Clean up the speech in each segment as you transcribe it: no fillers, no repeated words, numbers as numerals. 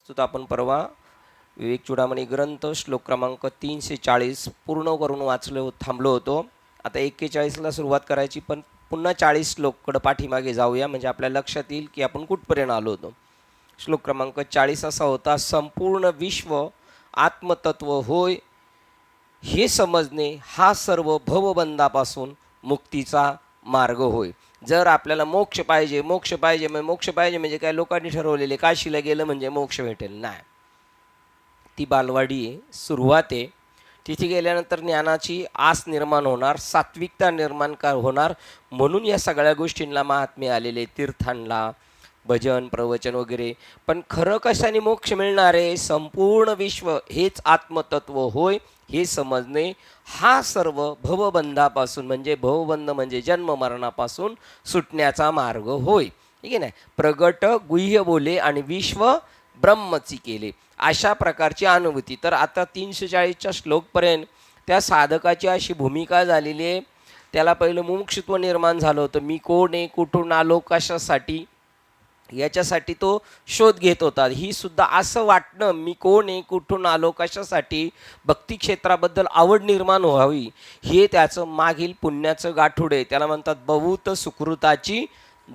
तो आपण परवा विवेक चूडामणी ग्रंथ श्लोक क्रमांक 340 पूर्ण करून वाचलो थांबलो होतो. आता 41ला सुरुवात करायची, पण पुन्हा 40 श्लोककडे पाठीमागे जाऊया म्हणजे आपल्या लक्षात येईल की आपण कुठपर्यंत आलो होतो. श्लोक क्रमांक 40 असा होता, संपूर्ण विश्व आत्मतत्व होय हे समजणे हा सर्व भवबंधापासून मुक्तीचा मार्ग होय. जर आपल्याला मोक्ष पाहिजे म्हणजे काय लोकांनी ठरवलेले काशीला गेलं म्हणजे मोक्ष भेटेल, नाही. ती बालवाडी आहे, सुरुवात आहे. तिथे गेल्यानंतर ज्ञानाची आस निर्माण होणार, सात्विकता निर्माण होणार. म्हणून या सगळ्या गोष्टींना महात्म्य आलेले, तीर्थांना भजन प्रवचन वगैरे. पण खरं कशाने मोक्ष मिळणार आहे? संपूर्ण विश्व हेच आत्मतत्व होय हे समजणे हा सर्व भवबंधापासून म्हणजे भवबंध म्हणजे जन्म मरणापासून सुटण्याचा मार्ग होय. ठीक आहे ना. प्रगट गुह्य बोले आणि विश्व ब्रह्मची केले, अशा प्रकारची अनुभूती. तर आता 340च्या श्लोकपर्यंत त्या साधकाची अशी भूमिका झालेली आहे. त्याला पहिलं मुमुक्षुत्व निर्माण झालं होतं. मी कोण आहे, कुठून आलो, कशासाठी, याच्यासाठी तो शोध घेत होता. ही सुद्धा असं वाटणं, मी कोण आहे, कुठून आलो, कशासाठी, भक्ती क्षेत्राबद्दल आवड निर्माण व्हावी, हे त्याचं मागील पुण्याचं गाठोडे. त्याला म्हणतात बहुत सुकृताची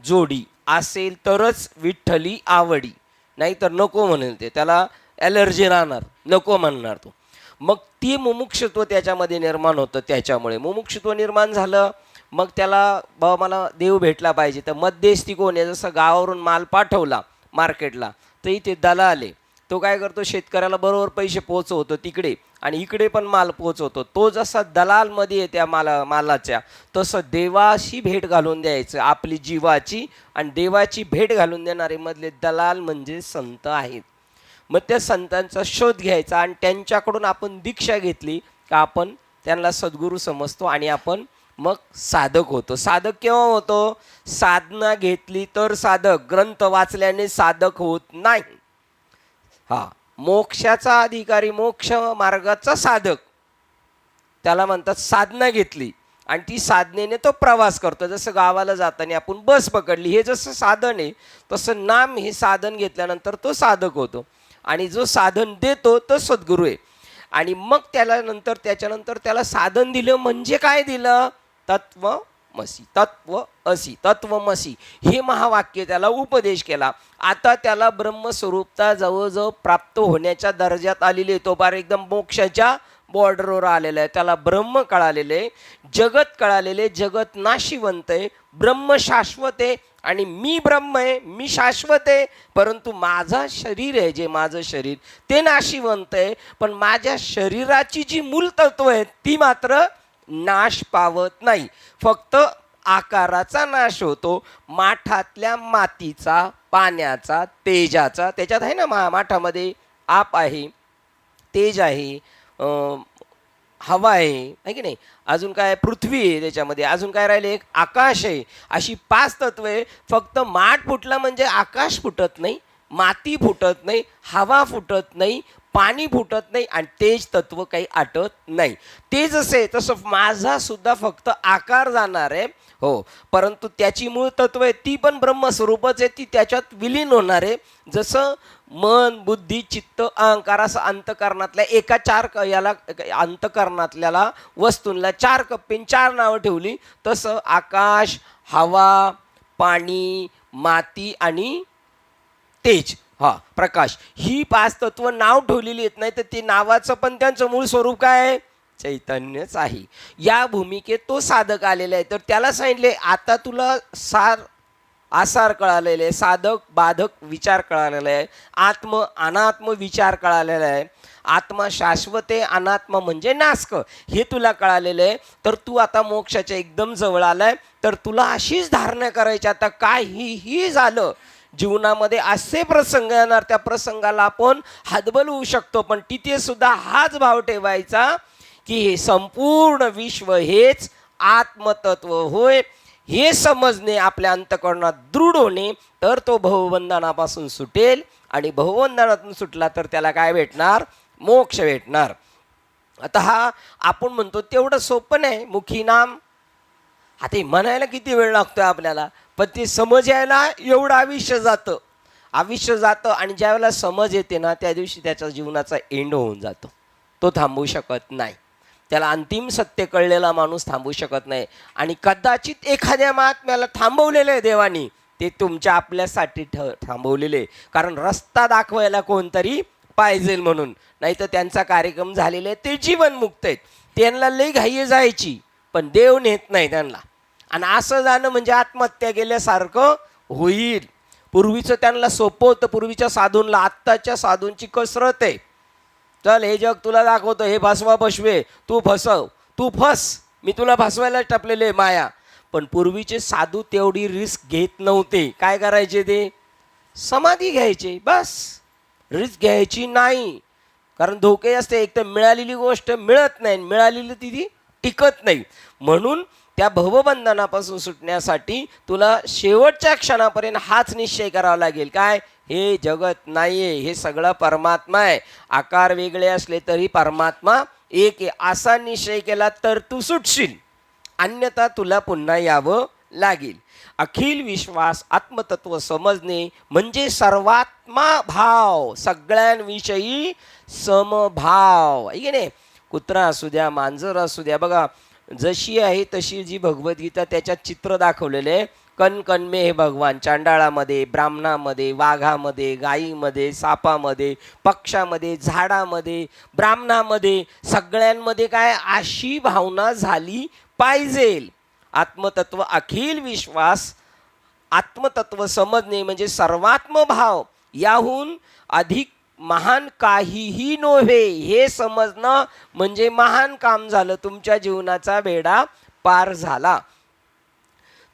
जोडी असेल तरच विठ्ठली आवडी, नाही तर नको म्हणेल ते, त्याला ॲलर्जी राहणार, नको म्हणणार तो. मग ती मुमुक्षुत्व त्याच्यामध्ये निर्माण होतं. त्याच्यामुळे मुमुक्षुत्व निर्माण झालं. मग त्याला बाबा मला देव भेटला पाहिजे, तर मध्यस्थी कोण आहे? जसं गावावरून माल पाठवला मार्केटला, तर इथे दलाल आले, तो काय करतो, शेतकऱ्याला बरोबर पैसे पोचवतो तिकडे आणि इकडे पण माल पोचवतो. तो जसा दलालमध्ये आहे त्या मालाच्या, तसं देवाशी भेट घालून द्यायचं आपली जीवाची, आणि देवाची भेट घालून देणारे मधले दलाल म्हणजे संत आहेत. मग त्या संतांचा शोध घ्यायचा आणि त्यांच्याकडून आपण दीक्षा घेतली का आपण त्यांना सद्गुरू समजतो आणि आपण मग साधक होतो. साधक केव्हा होतो? साधना घेतली तर साधक, ग्रंथ वाचल्याने साधक होत नाही. मोक्षाचा अधिकारी, मोक्ष मार्गाचा साधक, त्याला म्हणतात साधना घेतली आणि ती साधनेने तो प्रवास करतो. जसं गावाला जाताना आपण बस पकडली, हे जसं साधन आहे तसं नाम हे साधन घेतल्यानंतर तो साधक होतो. आणि जो साधन देतो तो सद्गुरू आहे. आणि मग त्याच्यानंतर त्याला साधन दिलं म्हणजे काय दिलं? तत्वमसी, तत्व असी, तत्वमसी हे महावाक्य त्याला उपदेश केला. आता त्याला ब्रह्मस्वरूपता जवळजवळ प्राप्त होण्याच्या दर्जात आलेली आहे. तो बार एकदम मोक्षाच्या बॉर्डरवर आलेला आहे. त्याला ब्रह्म कळालेले, जगत कळालेले, जगत नाशिवंत आहे, ब्रह्म शाश्वत आहे आणि मी ब्रह्म आहे, मी शाश्वत आहे. परंतु माझा शरीर आहे, जे माझं शरीर ते नाशिवंत आहे, पण माझ्या शरीराची जी मूल तत्व आहे ती मात्र नाश पावत नाही. फक्त आकाराचा नाश होतो. माठातल्या मातीचा, पाण्याचा, तेजाचा, त्याच्यात आहे ना माठामध्ये आप आहे, तेज आहे, हवा आहे की नाही, अजून काय पृथ्वी आहे, त्याच्यामध्ये अजून काय राहिले, एक आकाश आहे. अशी 5 तत्व आहे. फक्त माठ फुटला म्हणजे आकाश फुटत नाही, माती फुटत नाही, हवा फुटत नाही, पाणी फुटत नाही आणि तेज तत्व काही आटत नाही. ते जसे आहे तसं माझा सुद्धा फक्त आकार जाणार आहे, हो, परंतु त्याची मूळ तत्व आहे ती पण ब्रह्मस्वरूपच आहे, ती त्याच्यात विलीन होणार आहे. जसं मन, बुद्धी, चित्त, अहंकार असं अंतकरणातल्या एका 4 याला अंतकरणातल्याला वस्तूंना 4 कप्पीन 4 नावं ठेवली, तसं आकाश, हवा, पाणी, माती आणि तेज, प्रकाश, ही 5 तत्व नाव ठेवलेली आहेत. नाही तर ते नावाचं पण त्यांचं मूळ स्वरूप काय आहे? चैतन्यच आहे. या भूमिकेत तो साधक आलेला आहे. तर त्याला सांगितले आता तुला आसार कळालेले आहे, साधक बाधक विचार कळालेला आहे, आत्म अनात्म विचार कळालेला आहे, आत्मा शाश्वत आहे, अनात्मा म्हणजे नास्क हे तुला कळालेलं आहे. तर तू आता मोक्षाच्या एकदम जवळ आलाय. तर तुला अशीच धारणा करायची, आता काहीही झालं जीवनामध्ये असे प्रसंग येणार, त्या प्रसंगाला आपण हातबल होऊ शकतो, पण तिथे सुद्धा हाच भाव ठेवायचा की हे संपूर्ण विश्व हेच आत्मतत्व होय हे समजणे आपल्या अंतःकरणात दृढ होणे. तर तो भवबंधनापासून सुटेल आणि भवबंधनातून सुटला तर त्याला काय भेटणार? मोक्ष भेटणार. आता आपण म्हणतो तेवढं सोपं नाही मुखी नाम. आता म्हणायला किती वेळ लागतोय आपल्याला, पण ते समज यायला एवढं आयुष्य जातं. आयुष्य जातं आणि ज्या वेळेला समज येते ना त्या दिवशी त्याच्या जीवनाचा एंड होऊन जातो. तो थांबू शकत नाही. त्याला अंतिम सत्य कळलेला माणूस थांबू शकत नाही. आणि कदाचित एखाद्या महात्म्याला थांबवलेलं आहे देवानी, ते तुमच्या आपल्यासाठी थांबवलेले, कारण रस्ता दाखवायला कोणतरी पाहिजे म्हणून. नाही तर त्यांचा कार्यक्रम झालेला आहे, ते जीवनमुक्त आहेत. त्यांना लई घाई जायची पण देव नेत नाही त्यांना. आणि असं जाणं म्हणजे आत्महत्या केल्यासारखं होईल. पूर्वीचं त्यांना सोपं होतं, पूर्वीच्या साधूंला. आत्ताच्या साधूंची कसरत आहे. चल हे जग तुला दाखवतो, हे फसवा फसवे, तू फसव, तू फस, मी तुला फसवायला टपलेले माया. पण पूर्वीचे साधू तेवढी रिस्क घेत नव्हते. काय करायचे ते? समाधी घ्यायचे, बस. रिस्क घ्यायची नाही, कारण धोके असते. एक तर मिळालेली गोष्ट मिळत नाही, मिळालेली ती टिकत नाही. म्हणून त्या भवबंधनापासून सुटण्यासाठी तुला शेवटच्या क्षणापर्यंत हाच निश्चय करावा लागेल. काय? हे जगत नाही आहे, हे सगळं परमात्मा आहे. आकार वेगळे असले तरी परमात्मा एक आहे. असा निश्चय केला तर तू सुटशील, अन्यथा तुला पुन्हा यावं लागेल. अखिल विश्वास आत्मतत्व समजणे म्हणजे सर्वात्मा भाव, सगळ्यांविषयी समभाव. आहे की नाही? कुत्रा असू द्या, मांजर असू द्या, बघा जशी आहे तशी जी भगवद्गीता त्याच्यात चित्र दाखवलेले आहे. कण कण में हे भगवान, चांडाळामध्ये, ब्राह्मणामध्ये, वाघामध्ये, गायीमध्ये, सापामध्ये, पक्षामध्ये, झाडामध्ये, ब्राह्मणामध्ये, सगळ्यांमध्ये काय अशी भावना झाली पाहिजे. आत्मतत्व अखिल विश्वास आत्मतत्व समजणे म्हणजे सर्वात्मभाव, याहून अधिक महान काहीही नव्हे. हे समजणं म्हणजे महान काम झालं. तुमच्या जीवनाचा बेडा पार झाला.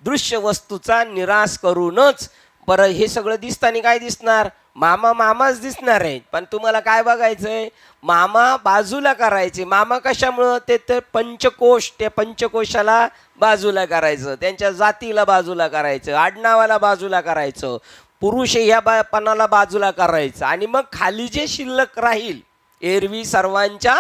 दृश्य वस्तूचा निराश करूनच हे सगळं दिसताना काय दिसणार? मामा मामाच दिसणार आहे. पण तुम्हाला काय बघायचंय? मामा बाजूला करायचे. मामा कशामुळं? ते तर पंचकोश, त्या पंचकोशाला बाजूला करायचं, त्यांच्या जातीला बाजूला करायचं, आडनावाला बाजूला करायचं, पुरुष ह्या पणाला बाजूला करायचं. आणि मग खाली जे शिल्लक राहील, एरवी सर्वांच्या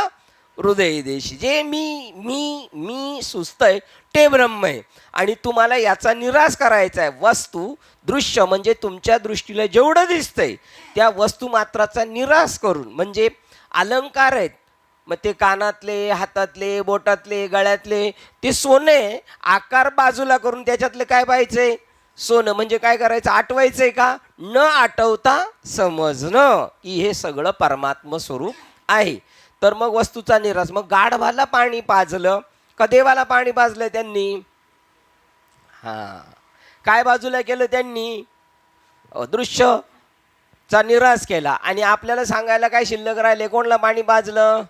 हृदय देशी, जे मी मी मी सुचतंय ते ब्रह्म आहे. आणि तुम्हाला याचा निराश करायचा आहे. वस्तू दृश्य म्हणजे तुमच्या दृष्टीला जेवढं दिसतंय त्या वस्तू मात्राचा निराश करून, म्हणजे अलंकार आहेत, मग ते कानातले, हातातले, बोटातले, गळ्यातले, ते सोने आकार बाजूला करून त्याच्यातले काय पाहिजे? सोनं. म्हणजे काय करायचं? आठवायचंय का? न आठवता समजणं की हे सगळं परमात्म स्वरूप आहे. तर मग वस्तूचा निराश. मग गाढवाला पाणी पाजलं का देवाला पाणी पाजलं त्यांनी? काय बाजूला केलं त्यांनी? दृश्यचा निराश केला. आणि आपल्याला सांगायला काय शिल्लक राहिले? कोणला पाणी पाजलं?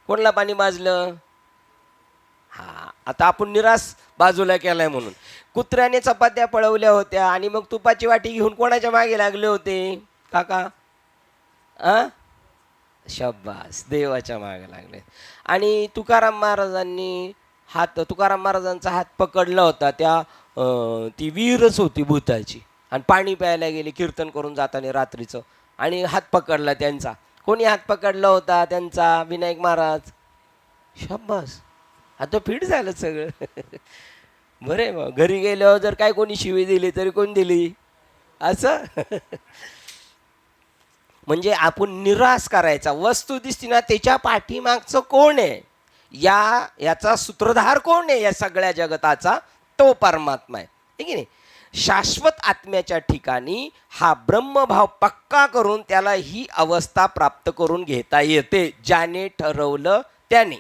कोणला पाणी पाजलं? आता आपण निराश बाजूला केलाय म्हणून. कुत्र्याने चपात्या पळवल्या होत्या आणि मग तुपाची वाटी घेऊन कोणाच्या मागे लागले होते काका? शब्बास, देवाच्या मागे लागले. आणि तुकाराम महाराजांचा हात पकडला होता. ती वीरच होती भूताची, आणि पाणी प्यायला गेले कीर्तन करून जाताना रात्रीचं, आणि हात पकडला त्यांचा. कोणी हात पकडला होता त्यांचा? विनायक महाराज. शब्बास, आता फिट झालं सगळं. बरे, मग घरी गेल्यावर जर काय कोणी शिवी दिली तरी कोण दिली असं. म्हणजे आपण निराश करायचा. वस्तू दिसती ना, त्याच्या पाठीमागचं कोण आहे, याचा सूत्रधार कोण आहे या सगळ्या जगताचा? तो परमात्मा आहे. ठीक आहे. शाश्वत आत्म्याच्या ठिकाणी हा ब्रह्मभाव पक्का करून त्याला ही अवस्था प्राप्त करून घेता येते. ज्याने ठरवलं त्याने.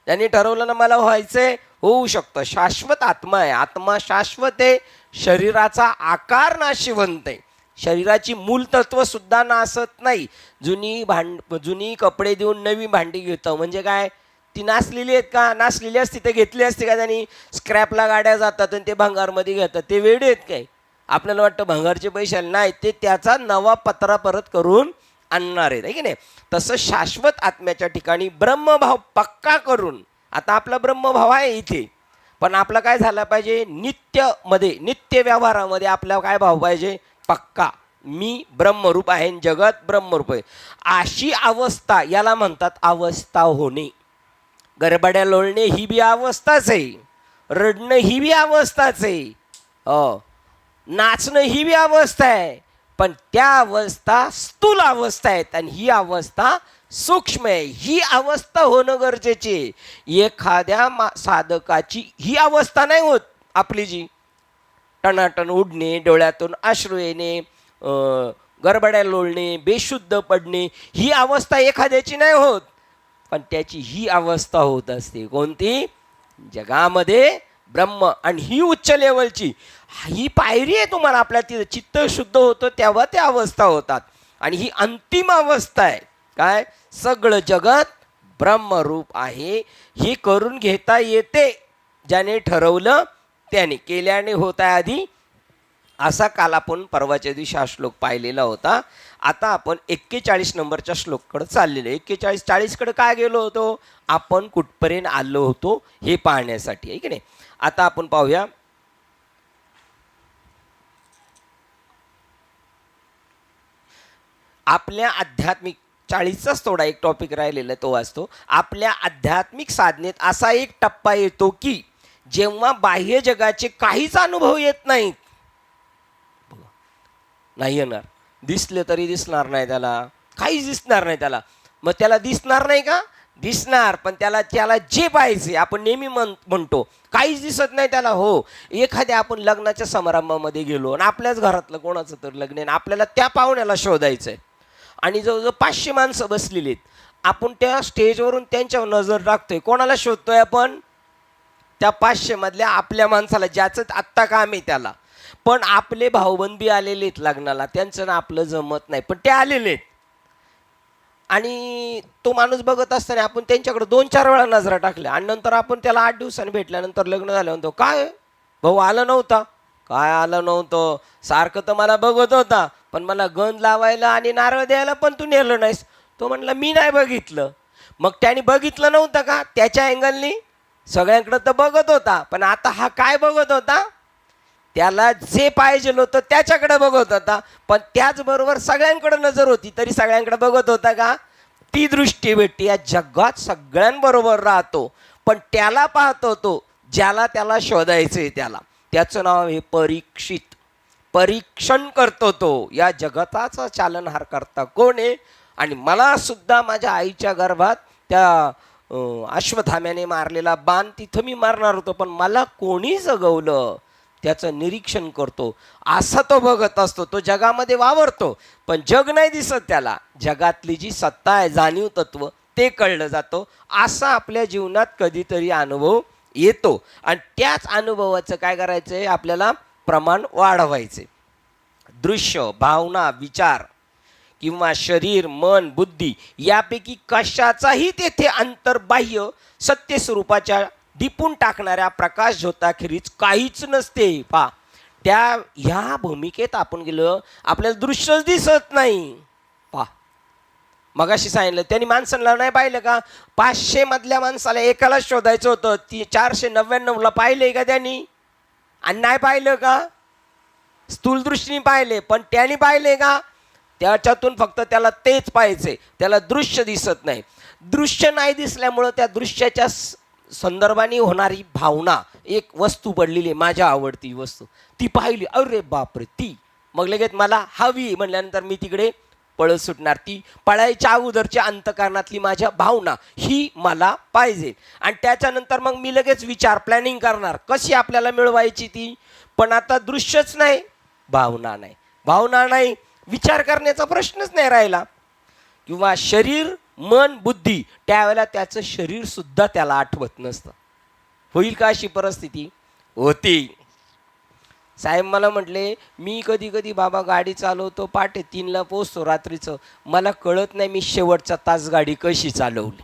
ज्याने ठरवलं ना मला व्हायचंय, होऊ शकतं. शाश्वत आत्मा आहे. आत्मा शाश्वत आहे. शरीराचा आकार नाशिवंत आहे. शरीराची मूल तत्व सुद्धा नासत नाही. जुनी कपडे देऊन नवी भांडी घेतो म्हणजे काय? ती नासलेली आहेत का? नासलेली असती तर घेतली असती का त्यांनी? स्क्रॅपला गाड्या जातात आणि ते भंगारमध्ये घेतात. ते वेडे आहेत काय? आपल्याला वाटतं भंगारचे पैसे नाही, ते त्याचा नवा पत्रा परत करून आणणार आहेत, आहे की नाही? तसं शाश्वत आत्म्याच्या ठिकाणी ब्रह्मभाव पक्का करून, आता आपला ब्रह्मभाव आहे इथे, पण आपला काय झाला पाहिजे? नित्य व्यवहारामध्ये आपला काय भाव पाहिजे? पक्का. मी ब्रह्मरूप आहे, जगत ब्रह्मरूप आहे. अशी अवस्था, याला म्हणतात अवस्था होणे. गरबड्या लोळणे ही बी अवस्थाच आहे. रडणं ही बी अवस्थाच आहे. नाचणं ही बी अवस्था आहे. पण त्या अवस्था स्थूल अवस्था आहेत आणि ही अवस्था सूक्ष्म आहे. ही अवस्था होणं गरजेचे. एखाद्या साधकाची ही अवस्था नाही होत. आपली जी टनाटन उडणे, डोळ्यातून अश्रू येणे, गरबड्या लोळणे, बेशुद्ध पडणे, ही अवस्था एखाद्याची नाही होत. पण त्याची ही अवस्था होत असते. कोणती? जगामध्ये ब्रह्म. आणि ही उच्च लेवलची ही पायरी आहे. तुम्हाला आपल्या तिथं चित्त शुद्ध होतं तेव्हा त्या अवस्था होतात. आणि ही अंतिम अवस्था आहे. काय? सगळं जगत ब्रह्मरूप आहे. ही करून घेता येते. ज्याने ठरवलं त्याने. केल्याने होत आहे आधी. असा काल आपण परवाच्या दिवशी हा श्लोक पाहिलेला होता. आता आपण 41 नंबरच्या श्लोककडे चाललेलो. 41-40कडे काय गेलो होतो? आपण कुठपर्यंत आलो होतो हे पाहण्यासाठी, आहे की नाही. आता आपण पाहूया. आपल्या आध्यात्मिक 40चाच थोडा एक टॉपिक राहिलेला तो वाचतो. आपल्या आध्यात्मिक साधनेत असा एक टप्पा येतो की जेव्हा बाह्य जगाचे काहीच अनुभव येत नाहीत. नाही येणार. दिसले तरी दिसणार नाही त्याला. काहीच दिसणार नाही त्याला. मग त्याला दिसणार नाही का? दिसणार. पण त्याला जे पाहिजे आपण नेहमी म्हणतो काहीच दिसत नाही त्याला. हो, एखाद्या आपण लग्नाच्या समारंभामध्ये गेलो आणि आपल्याच घरातलं कोणाचं तर लग्न आहे, आपल्याला त्या पाहुण्याला शोधायचं आहे आणि जवळजवळ 500 माणसं बसलेली आहेत. आपण त्या स्टेजवरून त्यांच्यावर नजर टाकतोय. कोणाला शोधतोय आपण? त्या 500 मधल्या आपल्या माणसाला, ज्याचं आत्ता काम आहे त्याला. पण आपले भाऊबंदी आलेले आहेत लग्नाला, त्यांचं ना आपलं जमत नाही, पण ते आलेले आहेत. आणि तो माणूस बघत असताना आपण त्यांच्याकडे 2-4 वेळा नजरा टाकल्या आणि नंतर आपण त्याला 8 दिवसांनी भेटल्यानंतर लग्न झालं म्हणतो, काय भाऊ आला नव्हता? काय आलं नव्हतं? सारखं तर मला बघत होता, पण मला गंध लावायला आणि नारळ द्यायला पण तू नेलं नाहीस. तो म्हणला मी नाही बघितलं. मग त्याने बघितलं नव्हतं का? त्याच्या अँगलनी सगळ्यांकडे तर बघत होता, पण आता हा काय बघत होता? त्याला जे पाहिजे होतं त्याच्याकडे बघत होता. पण त्याचबरोबर सगळ्यांकडे नजर होती, तरी सगळ्यांकडे बघत होता का? ती दृष्टी भेटते. या जगात सगळ्यांबरोबर राहतो, पण त्याला पाहतो तो ज्याला त्याला शोधायचंय त्याला. त्याचं नाव आहे परीक्षित. परीक्षण करतो तो. या जगताचा चालनहार करता कोण आहे? आणि मला सुद्धा माझ्या आईच्या गर्भात त्या अश्वत्थाम्याने मारलेला बाण तिथं मी मारणार होतो, पण मला कोणी जगवलं? त्याचं निरीक्षण करतो. असा तो बघत असतो. तो जगामध्ये वावरतो, पण जग नाही दिसत त्याला. जगातली जी सत्ता आहे, जाणीव तत्व, ते कळलं जातं. असा आपल्या जीवनात कधीतरी अनुभव येतो आणि त्याच अनुभवाचं काय करायचं आहे? आपल्याला प्रमाण वाढवायचे. दृश्य, भावना, विचार किंवा शरीर, मन, बुद्धी यापैकी कशाचाही तेथे अंतर्बाह्य सत्य स्वरूपाच्या दिपून टाकणाऱ्या प्रकाश ज्योताखेरीज काहीच नसते. पा त्या ह्या भूमिकेत आपण गेलो, आपल्याला दृश्यच दिसत नाही. पा मगाशी सांगितलं त्यांनी माणसाला नाही पाहिलं का? 500 मधल्या माणसाला एकाला शोधायचं होतं, ती 499ला पाहिलंय का त्यांनी? आणि नाही पाहिलं का? स्थूल दृष्टीने पाहिले, पण त्यांनी पाहिले का? त्याच्यातून फक्त त्याला तेच पाहिजे, त्याला दृश्य दिसत नाही. दृश्य नाही दिसल्यामुळं त्या दृश्याच्या संदर्भाने होणारी भावना, एक वस्तू पडलेली माझ्या आवडती वस्तू, ती पाहिली, अरे बापरे ती, मग लगेच मला हवी म्हणल्यानंतर मी तिकडे पळत सुटणार. ती पळायच्या अगोदरच्या अंतःकरणातली माझ्या भावना ही मला पाहिजे. आणि त्याच्यानंतर मग मी लगेच विचार प्लॅनिंग करणार कशी आपल्याला मिळवायची ती. पण आता दृश्यच नाही, भावना नाही. भावना नाही, विचार करण्याचा प्रश्नच नाही राहिला. किंवा शरीर, मन, बुद्धी, त्यावेळेला त्याचं शरीर सुद्धा त्याला आठवत नसतं. होईल का अशी परिस्थिती? होती. साहेब मला म्हटले, मी कधी कधी बाबा गाडी चालवतो, पहाटे 3ला पोचतो रात्रीचं, मला कळत नाही मी शेवटचा तास गाडी कशी चालवली.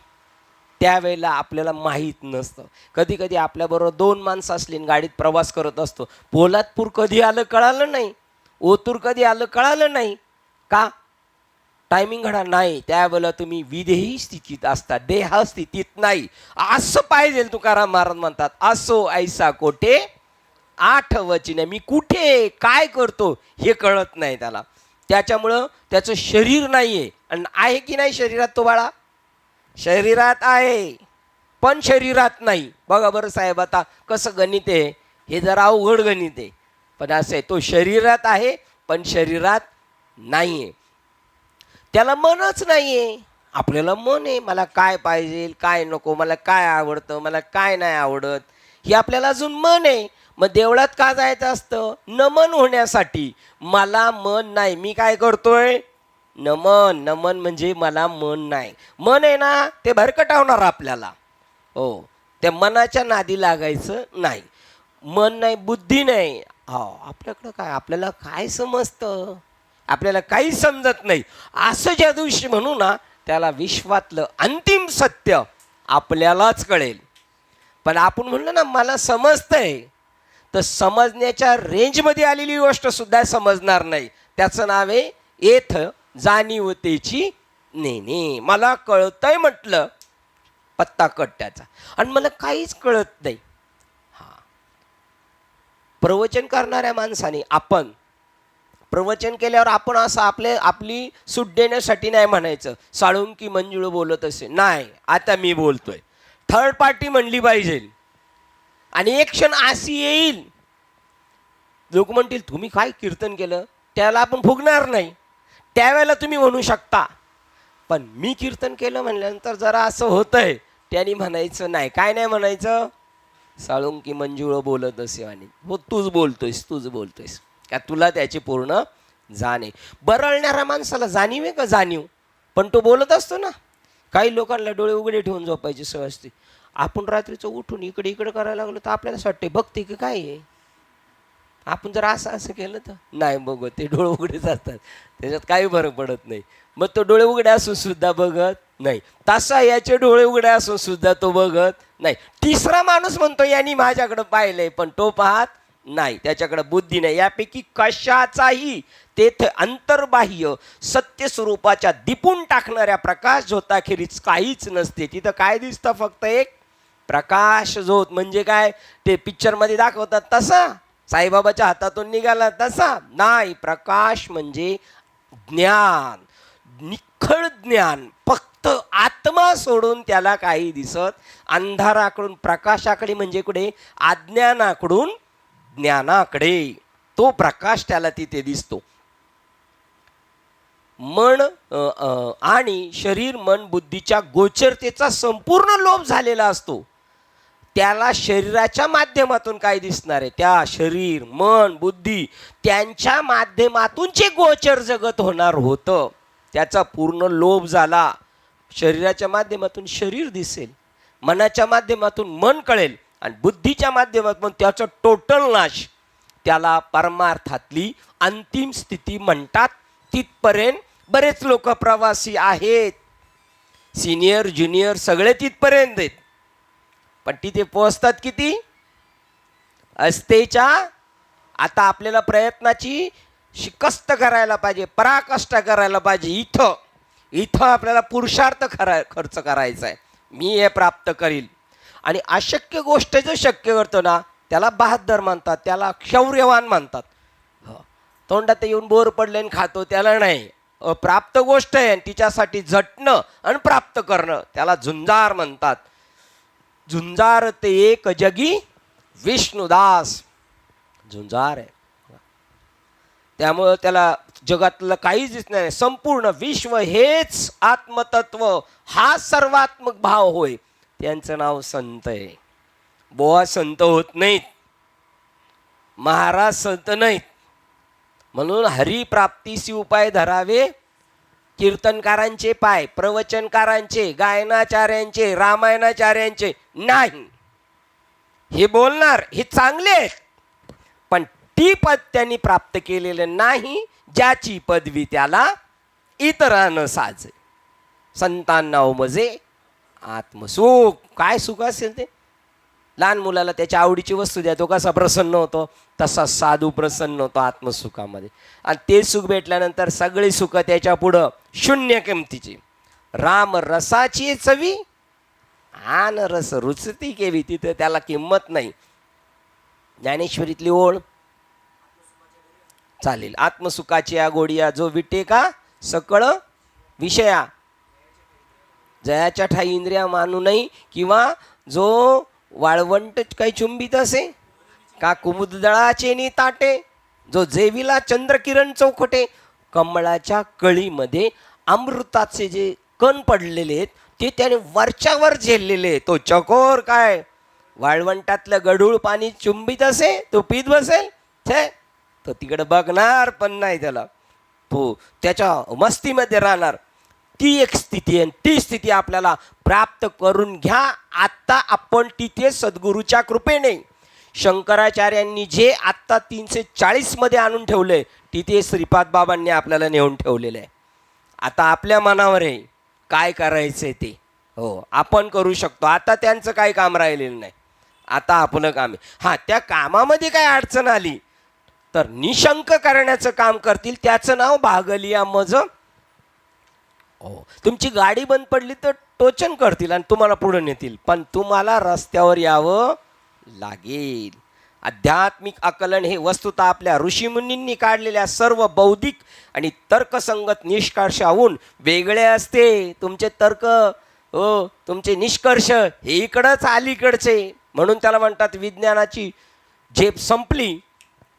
त्यावेळेला आपल्याला माहीत नसतं. कधी कधी आपल्याबरोबर 2 माणसं असली गाडीत प्रवास करत असतो, पोलादपूर कधी आलं कळालं नाही, ओतूर कधी आलं कळालं नाही का? टायमिंग घडा नाही. त्यावेळेला तुम्ही विदेही स्थितीत असता, देह स्थितीत नाही. असं पाहिजे. तुकाराम महाराज म्हणतात, असो ऐसा कोठे आठवची नाही. मी कुठे काय करतो हे कळत नाही त्याला. त्याच्यामुळं त्याचं शरीर नाहीये. आणि आहे की नाही शरीरात तो बाळा? शरीरात आहे पण शरीरात नाही. बघा बरं साहेब, आता कसं गणित आहे हे, जरा अवघड गणित आहे, पण असं आहे, तो शरीरात आहे पण शरीरात नाहीये. त्याला मनच नाहीये. आपल्याला मन आहे, मला काय पाहिजे, काय नको, मला काय आवडतं, मला काय नाही आवडत, हे आपल्याला अजून मन आहे. मग देवळात का जायचं असतं? नमन होण्यासाठी. मला मन नाही, मी काय करतोय? नमन. नमन म्हणजे मला मन नाही. मन आहे ना, ते भरकटावणार आपल्याला. हो, त्या मनाच्या नादी लागायचं नाही. मन नाही, बुद्धी नाही. हो, आपल्याकडं काय, आपल्याला काय समजतं? आपल्याला काही समजत नाही. असं ज्या दिवशी म्हणू ना, त्याला विश्वातलं अंतिम सत्य आपल्यालाच कळेल. पण आपण म्हणलं ना, मला समजतंय, तर समजण्याच्या रेंजमध्ये आलेली गोष्ट सुद्धा समजणार नाही. त्याचं नाव आहे येथ जाणीवतेची नेणे. मला कळतंय म्हटलं, पत्ता कट त्याचा. आणि मला काहीच कळत नाही. हा, प्रवचन करणाऱ्या माणसाने आपण प्रवचन केल्यावर आपण असं आपली सूट देण्यासाठी नाही म्हणायचं साळुंकी मंजुळ बोलत असे. नाही, आता मी बोलतोय. थर्ड पार्टी म्हणली पाहिजे. आणि एक क्षण अशी येईल, लोक म्हणतील तुम्ही काय कीर्तन केलं, त्याला आपण फुगणार नाही. त्यावेळेला तुम्ही म्हणू शकता. पण मी कीर्तन केलं म्हणल्यानंतर जरा असं होतंय, त्यांनी म्हणायचं नाही. काय नाही म्हणायचं? साळुंकी मंजुळ बोलत असे. आणि हो, तूच बोलतोयस का तुला त्याची पूर्ण जाण आहे. बरळणाऱ्या माणसाला जाणीव आहे का? जाणीव. पण तो बोलत असतो ना. काही लोकांना डोळे उघडे ठेवून झोपायची सवय असते. आपण रात्रीचं उठून इकडे करायला लागलो तर आपल्याला असं वाटते बघते की काय आहे. आपण जर असं केलं तर नाही बघत, ते डोळे उघडेच असतात, त्याच्यात काही फरक पडत नाही. मग तो डोळे उघडे असून सुद्धा बघत नाही. तसा याचे डोळे उघडे असून सुद्धा तो बघत नाही. तिसरा माणूस म्हणतो यांनी माझ्याकडे पाहिलंय, पण तो पाहत नाही, त्याच्याकडे बुद्धी नाही. यापैकी कशाचाही तेथे अंतर्बाह्य सत्य स्वरूपाच्या दिपून टाकणाऱ्या प्रकाश झोताखेरीज काहीच नसते. तिथं काय दिसतं? फक्त एक प्रकाश झोत. म्हणजे काय? ते पिक्चरमध्ये दाखवतात तसा, साईबाबाच्या हातातून निघाला तसा नाही. प्रकाश म्हणजे ज्ञान, निखळ ज्ञान. फक्त आत्मा सोडून त्याला काही दिसत. अंधाराकडून प्रकाशाकडे म्हणजे कुठे? अज्ञानाकडून ज्ञानाकडे तो प्रकाश त्याला तिथे दिसतो. मन आणि शरीर मन बुद्धीच्या गोचरतेचा संपूर्ण लोप झालेला असतो. त्याला शरीराच्या माध्यमातून काय दिसणार आहे? त्या शरीर मन बुद्धी त्यांच्या माध्यमातून जे गोचर जगत होणार होतं त्याचा पूर्ण लोप झाला. शरीराच्या माध्यमातून शरीर दिसेल, मनाच्या माध्यमातून मन कळेल, आणि बुद्धीच्या माध्यमातून त्याचा टोटल नाश. त्याला परमार्थातली अंतिम स्थिती म्हणतात. तिथपर्यंत बरेच लोक प्रवासी आहेत. सिनियर ज्युनियर सगळे तिथपर्यंत आहेत. पण तिथे पोहोचतात किती? अस्तेच्या. आता आपल्याला प्रयत्नाची शिकस्त करायला पाहिजे, पराकष्ट करायला पाहिजे. इथं आपल्याला पुरुषार्थ खर्च करायचा आहे. मी हे प्राप्त करील. आणि अशक्य गोष्ट जो शक्य करतो ना, त्याला बहादर म्हणतात, त्याला शौर्यवान म्हणतात. तोंडात येऊन बोर पडले आणि खातो त्याला नाही. प्राप्त गोष्ट आहे आणि तिच्यासाठी झटणं आणि प्राप्त करणं त्याला झुंजार म्हणतात. झुंजार ते एक जगी विष्णुदास. झुंजार आहे. त्यामुळं त्याला जगातलं काहीच दिसणार नाही. संपूर्ण विश्व हेच आत्मतत्व, हा सर्वात्मक भाव होय. त्यांचं नाव संत आहे. बोवा संत होत नाहीत, महाराज संत नाहीत. म्हणून हरिप्राप्तीसी उपाय धरावे कीर्तनकारांचे पाय, प्रवचनकारांचे, गायनाचार्यांचे, रामायणाचार्यांचे नाही. हे बोलणार हे चांगले आहेत, पण ती पद त्यांनी प्राप्त केलेलं नाही ज्याची पदवी त्याला इतरांना साजे. संतांना उमजे आत्मसुख. काय सुख असेल ते? लहान मुलाला त्याच्या आवडीची वस्तू द्या, तो कसा प्रसन्न होतो, तसा साधू प्रसन्न होतो आत्मसुखामध्ये. आणि ते सुख भेटल्यानंतर सगळी सुख त्याच्या पुढं शून्य किमतीची. राम रसाची चवी आन रस रुचती केवी, तिथे त्याला किंमत नाही. ज्ञानेश्वरीतली ओळ चालेल. आत्मसुखाची या गोडिया जो विटे का सकळ विषया, जयाच्या ठाई इंद्रिया मानू नाही. किंवा जो वाळवंट काही चुंबित असे का कुमुद दळाचे नि ताटे, जो जेविला चंद्रकिरण चौखटे. कमळाच्या कळीमध्ये अमृताचे जे कण पडलेले आहेत ते त्याने वरच्यावर झेललेले आहेत. तो चकोर काय वाळवंटातलं गढूळ पाणी चुंबित असे तो पीत बसेल छे, तो तिकडे बघणार पण नाही, त्याला तो त्याच्या मस्तीमध्ये राहणार. ती एक स्थिती आहे. ती स्थिती आपल्याला प्राप्त करून घ्या. आत्ता आपण तिथे सद्गुरूच्या कृपेने शंकराचार्यांनी जे आत्ता 340 मध्ये आणून ठेवलंय तिथे श्रीपाद बाबांनी आपल्याला नेऊन ठेवलेलं आहे. आता आपल्या मनावर आहे काय करायचंय ते. हो, आपण करू शकतो. आता त्यांचं काही काम राहिलेलं नाही, आता आपलं काम आहे. हां, त्या कामामध्ये काय अडचण आली तर निशंक करण्याचं काम करतील, त्याचं नाव भागलिया मज. हो, तुमची गाडी बंद पडली तर टोचन करतील आणि तुम्हाला पुढे नेतील, पण तुम्हाला रस्त्यावर यावं लागेल. आध्यात्मिक आकलन हे वस्तुतः आपल्या ऋषीमुनींनी काढलेल्या सर्व बौद्धिक आणि तर्कसंगत निष्कर्षाहून वेगळे असते. तुमचे तर्क, हो, तुमचे निष्कर्ष हे इकडंच अलीकडचे. म्हणून त्याला म्हणतात विज्ञानाची झेप संपली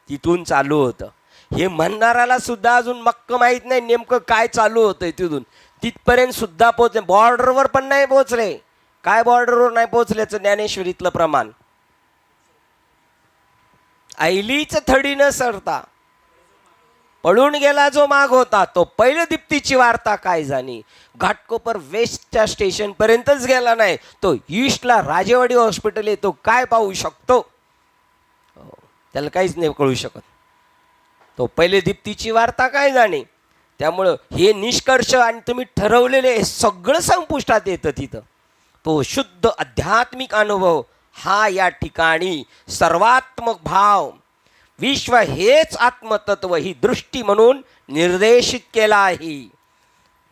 तिथून चालू होतं. हे म्हणणाऱ्याला सुद्धा अजून मक्क माहीत नाही नेमकं काय चालू होतंय. तिथून तिथपर्यंत सुद्धा पोहोचले, बॉर्डरवर पण नाही पोहोचले. काय बॉर्डरवर नाही पोहोचल्याचं ज्ञानेश्वरीतलं प्रमाण. ऐलीच थडी न सरता पळून गेला जो माग होता, तो पहिलं दीप्तीची वार्ता काय जाणी. घाटकोपर वेस्टच्या स्टेशनपर्यंतच गेला नाही, तो ईस्टला राजेवाडी हॉस्पिटल आहे, तो काय पाहू शकतो. त्याला काहीच नाही कळू शकत. तो पहिले दीप्तीची वार्ता काय जाणे. त्यामुळं हे निष्कर्ष आणि तुम्ही ठरवलेले हे सगळं संपुष्टात येतं तिथं. तो शुद्ध आध्यात्मिक अनुभव हा या ठिकाणी सर्वात्मक भाव, विश्व हेच आत्मतत्व ही दृष्टी म्हणून निर्देशित केला आहे.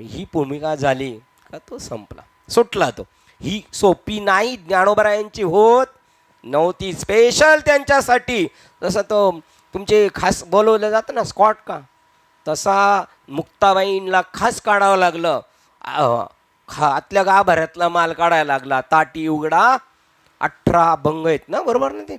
ही भूमिका झाली का तो संपला, सुटला. तो ही सोपी नाही ज्ञानोबरायांची होत नव्हती. स्पेशल त्यांच्यासाठी जसं तो तुमचे खास बोलवलं जातं ना स्कॉट का, तसा मुक्ताबाईंना खास काढावं लागलं. आतल्या गाभाऱ्यातला माल काढायला लागला. ताटी उघडा 18 अभंग आहेत ना, बरोबर ना ते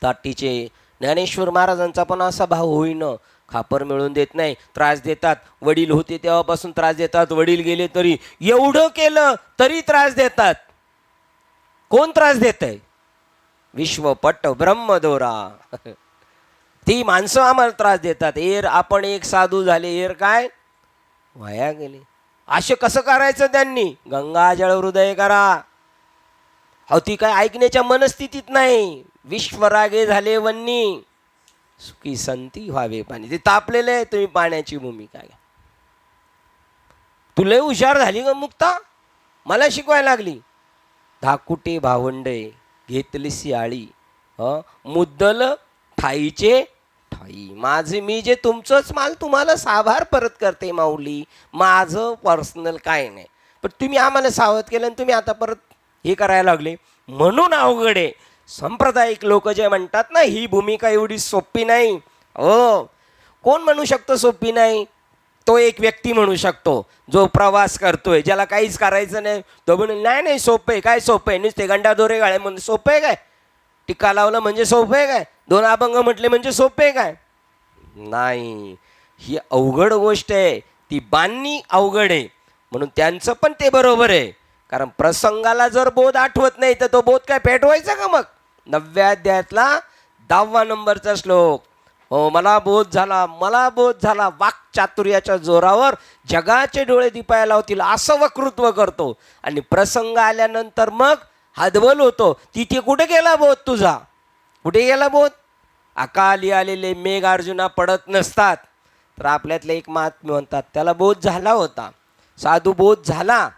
ताटीचे. ज्ञानेश्वर महाराजांचा पण असा भाव होईन, खापर मिळून देत नाही, त्रास देतात. वडील होते तेव्हापासून त्रास देतात, वडील गेले तरी एवढं केलं तरी त्रास देतात. कोण त्रास देत आहे? विश्वपट ब्रह्मदोरा. ती माणसं आम्हाला त्रास देतात. एर आपण एक साधू झाले, एर काय वाया गेले. असे कसं करायचं त्यांनी? गंगाजळ हृदय करा. हो, ती काय ऐकण्याच्या मनस्थितीत नाही. विश्वरागे झाले वन्नी, सुखी संती व्हावे पाणी. ते तापलेले आहे, तुम्ही पाण्याची भूमिका घ्या. तुला हुशार झाली ग मुक्ता, मला शिकवायला लागली. धाकुटे भावंडे घेतली सियाळी, मुद्दल ठाईचे ठाई. माझे मी जे तुमचंच माल तुम्हाला साभार परत करते माऊली, माझं पर्सनल काय नाही. पण तुम्ही आम्हाला सावध केलं आणि तुम्ही आता परत हे करायला लागले. म्हणून अवघड आहे. सांप्रदायिक लोक जे म्हणतात ना ही भूमिका एवढी सोपी नाही. हो, कोण म्हणू शकतो सोपी नाही? तो एक व्यक्ती म्हणू शकतो जो प्रवास करतोय, ज्याला काहीच करायचं नाही. तो म्हणून नाही नाही सोपं आहे. काय सोपं आहे? नुसते गंडा दोरे गाळे म्हणजे सोपं आहे काय? टिक्का लावलं म्हणजे सोपं आहे काय? 2 अभंग म्हटले म्हणजे सोपे आहे काय? नाही, ही अवघड गोष्ट आहे. ती बांधणी अवघड आहे. म्हणून त्यांचं पण ते बरोबर आहे. कारण प्रसंगाला जर बोध आठवत नाही तर तो बोध काय पेटवायचा का? मग 9व्या अध्यायातला 10वा नंबरचा श्लोक. हो, मला बोध झाला, मला बोध झाला. वाक्चातुर्याच्या जोरावर जगाचे डोळे दिपायला होतील असं वक्तृत्व करतो. आणि प्रसंग आल्यानंतर मग हतबल होतो. तिथे कुठे गेला बोध तुझा? कुठे गेला बोध? अकाली आलेले मेघ अर्जुना पडत नसतात. तर आपल्यातले एक महात्मे म्हणतात त्याला बोध झाला होता. साधू बोध झाला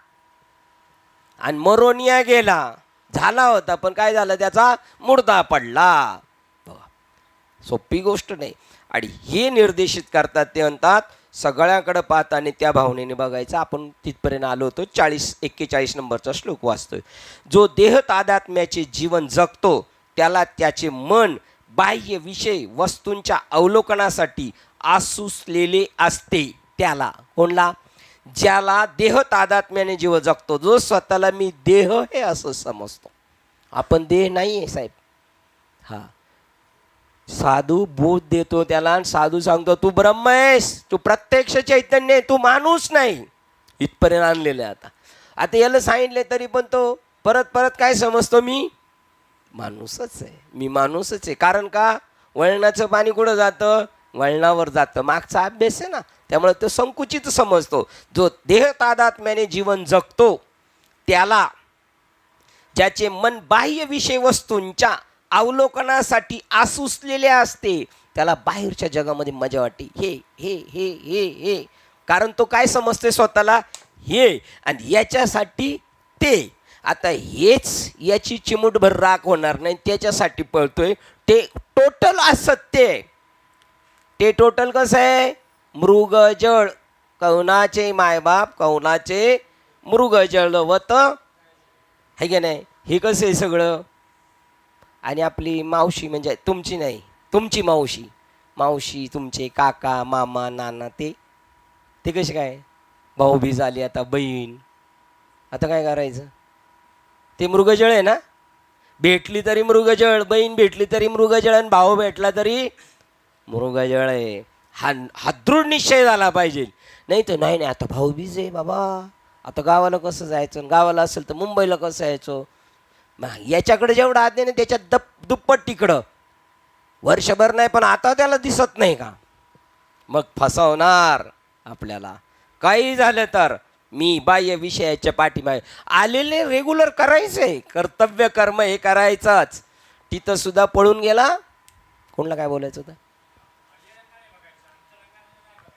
आणि मरोनिया गेला, झाला होता पण काय झालं, त्याचा मुर्दा पडला. सोपी गोष्ट नाही. आणि हे निर्देशित करतात. ते म्हणतात सगळ्याकडे पाहताना त्या भावनेने बघायचं. आपण तिथपर्यंत आलो होतो. 41 नंबरचा श्लोक वाचतोय. जो देह तादात्म्याचे जीवन जगतो त्याला त्याचे मन बाह्य विषय वस्तूंच्या अवलोकनासाठी आसुसलेले असते. त्याला कोणला? ज्याला देह तादात्म्याने जीव जगतो, जो स्वतःला मी देह हे असं समजतो. आपण देह नाही आहे साहेब. हा, साधू बोध देतो त्याला आणि साधू सांगतो तू ब्रह्म आहेस, तू प्रत्यक्ष चैतन्य आहे, तू माणूस नाही. इथपर्यंत आणलेलं आहे. आता याला सांगितले तरी पण तो परत परत काय समजतो, मी माणूसच आहे, मी माणूसच आहे. कारण का, वळणाचं पाणी कुठं जातं, वळणावर जातं. मागचा अभ्यास आहे ना, त्यामुळे तो संकुचित समजतो. जो देह तादात्म्याने जीवन जगतो त्याला, ज्याचे मन बाह्य विषय वस्तूंच्या अवलोकनासाठी आसुसलेले असते, त्याला बाहेरच्या जगामध्ये मजा वाटते. हे हे हे हे हे कारण तो काय समजते स्वतःला, हे आणि याच्यासाठी ते. आता हेच याची चिमूटभर राख होणार नाही, त्याच्यासाठी पळतोय. ते टोटल असत्य आहे. ते टोटल कसं आहे, मृगजळ. कौनाचे मायबाप कौनाचे मृगजळवत, है की नाही. हे कसं आहे सगळं. आणि आपली मावशी म्हणजे तुमची नाही, तुमची मावशी, मावशी तुमचे काका मामा नाना, ते कसे काय, भाऊबीज आली, आता बहीण, आता काय करायचं. ते मृगजळ आहे ना. भेटली तरी मृगजळ, बहीण भेटली तरी मृगजळ, आणि भाऊ भेटला तरी मृगजळ आहे. हा दृढ निश्चय झाला पाहिजे. नाही तर नाही नाही, आता भाऊबीज आहे बाबा, आता गावाला कसं जायचं, गावाला असेल तर मुंबईला कसं यायचं. याच्याकडे जेवढं आज्ञा नाही त्याच्यात दुप्पट तिकडं. वर्षभर नाही पण आता त्याला दिसत नाही का, मग फसवणार आपल्याला. काही झालं तर मी बाह्य विषयाच्या पाठीमागे आलेले रेग्युलर करायचंय, कर्तव्य कर्म हे करायचंच. तिथं सुद्धा पळून गेला. कोणला काय बोलायचं होतं,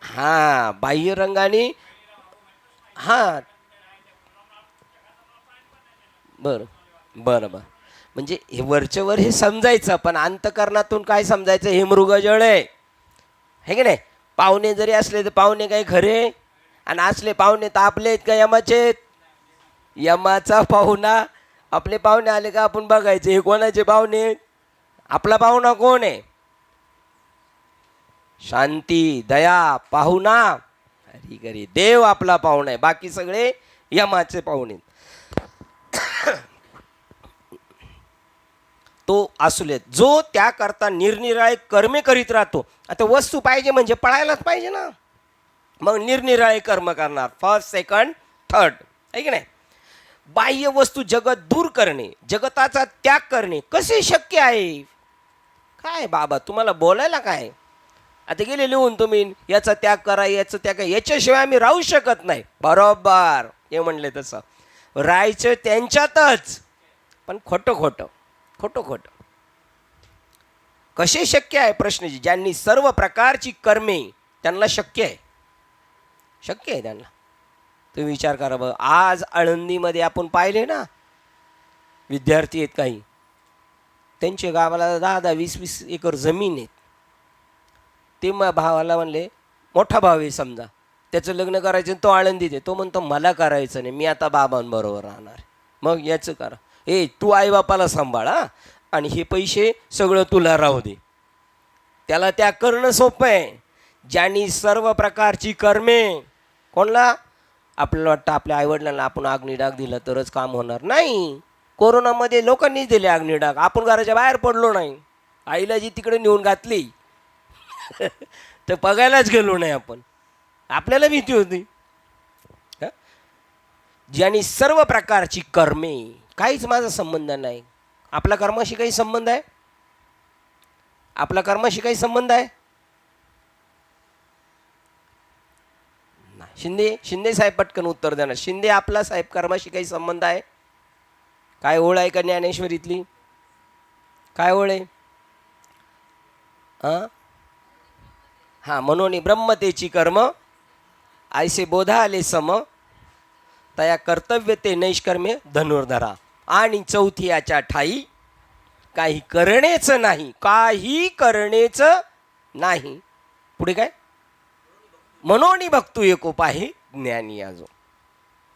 हा बाह्य रंगाने, हा बरं बरं बरं. म्हणजे हे वरच्यावर हे समजायचं, पण अंतकरणातून काय समजायचं, हे मृगजळ आहे, हे की नाही. पाहुणे जरी असले तर पाहुणे काही खरे, आणि असले पाहुणे तर आपले आहेत का यमाचे. यमाचा पाहुणा, आपले पाहुणे आले का आपण बघायचे हे कोणाचे पाहुणे. आपला पाहुणा कोण आहे, शांती दया पाहुणा हरी करी देव आपला पाहुणा आहे. बाकी सगळे यमाचे पाहुणे. तो असुलेत जो त्याकरता निरनिराळे कर्मे करीत राहतो. आता वस्तू पाहिजे म्हणजे पळायलाच पाहिजे ना, मग निरनिराळे कर्म करणार, फर्स्ट सेकंड थर्ड, आहे की नाही. बाह्य वस्तू जगत दूर करणे, जगताचा त्याग करणे कसे शक्य आहे. काय बाबा तुम्हाला बोलायला काय. आता गेले लिहून तुम्ही, याचा त्याग करा, याचा त्याग करा, याच्याशिवाय आम्ही राहू शकत नाही. बरोबर हे म्हणले तसं राहायचं त्यांच्यातच, पण खोटं खोटं खोटं खोटं. कसे शक्य आहे प्रश्नजी, ज्यांनी सर्व प्रकारची कर्मे, त्यांना शक्य आहे, शक्य आहे त्यांना. तुम्ही विचार करा बघ, आज आळंदीमध्ये आपण पाहिले ना, विद्यार्थी आहेत काही, त्यांच्या गावाला 10-10, 20-20 एकर जमीन आहेत. ते मग भावाला म्हणले, मोठा भाव आहे समजा, त्याचं लग्न करायचं, तो आळंदीत आहे. तो म्हणतो मला करायचं नाही, मी आता बाबांबरोबर राहणार. मग याचं करा, ए तू आईबापाला सांभाळा आणि हे पैसे सगळं तुला राहू दे. त्याला त्या करणं सोपं आहे. ज्यांनी सर्व प्रकारची कर्मे, कोणला, आपल्याला वाटतं आपल्या आईवडिलांना आपण अग्निडाग दिला तरच काम होणार नाही. कोरोनामध्ये लोकांनीच दिले अग्निडाग, आपण घराच्या बाहेर पडलो नाही. आईला जी तिकडे नेऊन घातली तर बघायलाच गेलो नाही आपण, आपल्याला भीती होती. ज्यांनी सर्व प्रकारची कर्मे, काहीच माझा संबंध नाही. आपला कर्माशी काही संबंध आहे, आपला कर्माशी काही संबंध आहे. शिंदे साहेब पटकन उत्तर देणार. शिंदे आपला साहेब कर्माशी काही संबंध आहे. काय ओळ आहे का ज्ञानेश्वरीतली, काय ओळ आहे. हां म्हणून ब्रह्मतेची कर्म ऐसे बोधा आले सम, तया कर्तव्य ते नैष्कर्म्य धनुर्धरा. आणि चौथी याच्या ठाई काही करणेच नाही, काही करणेच नाही. पुढे काय, मनोनी भक्तू एकोप आहे ज्ञानी आजो.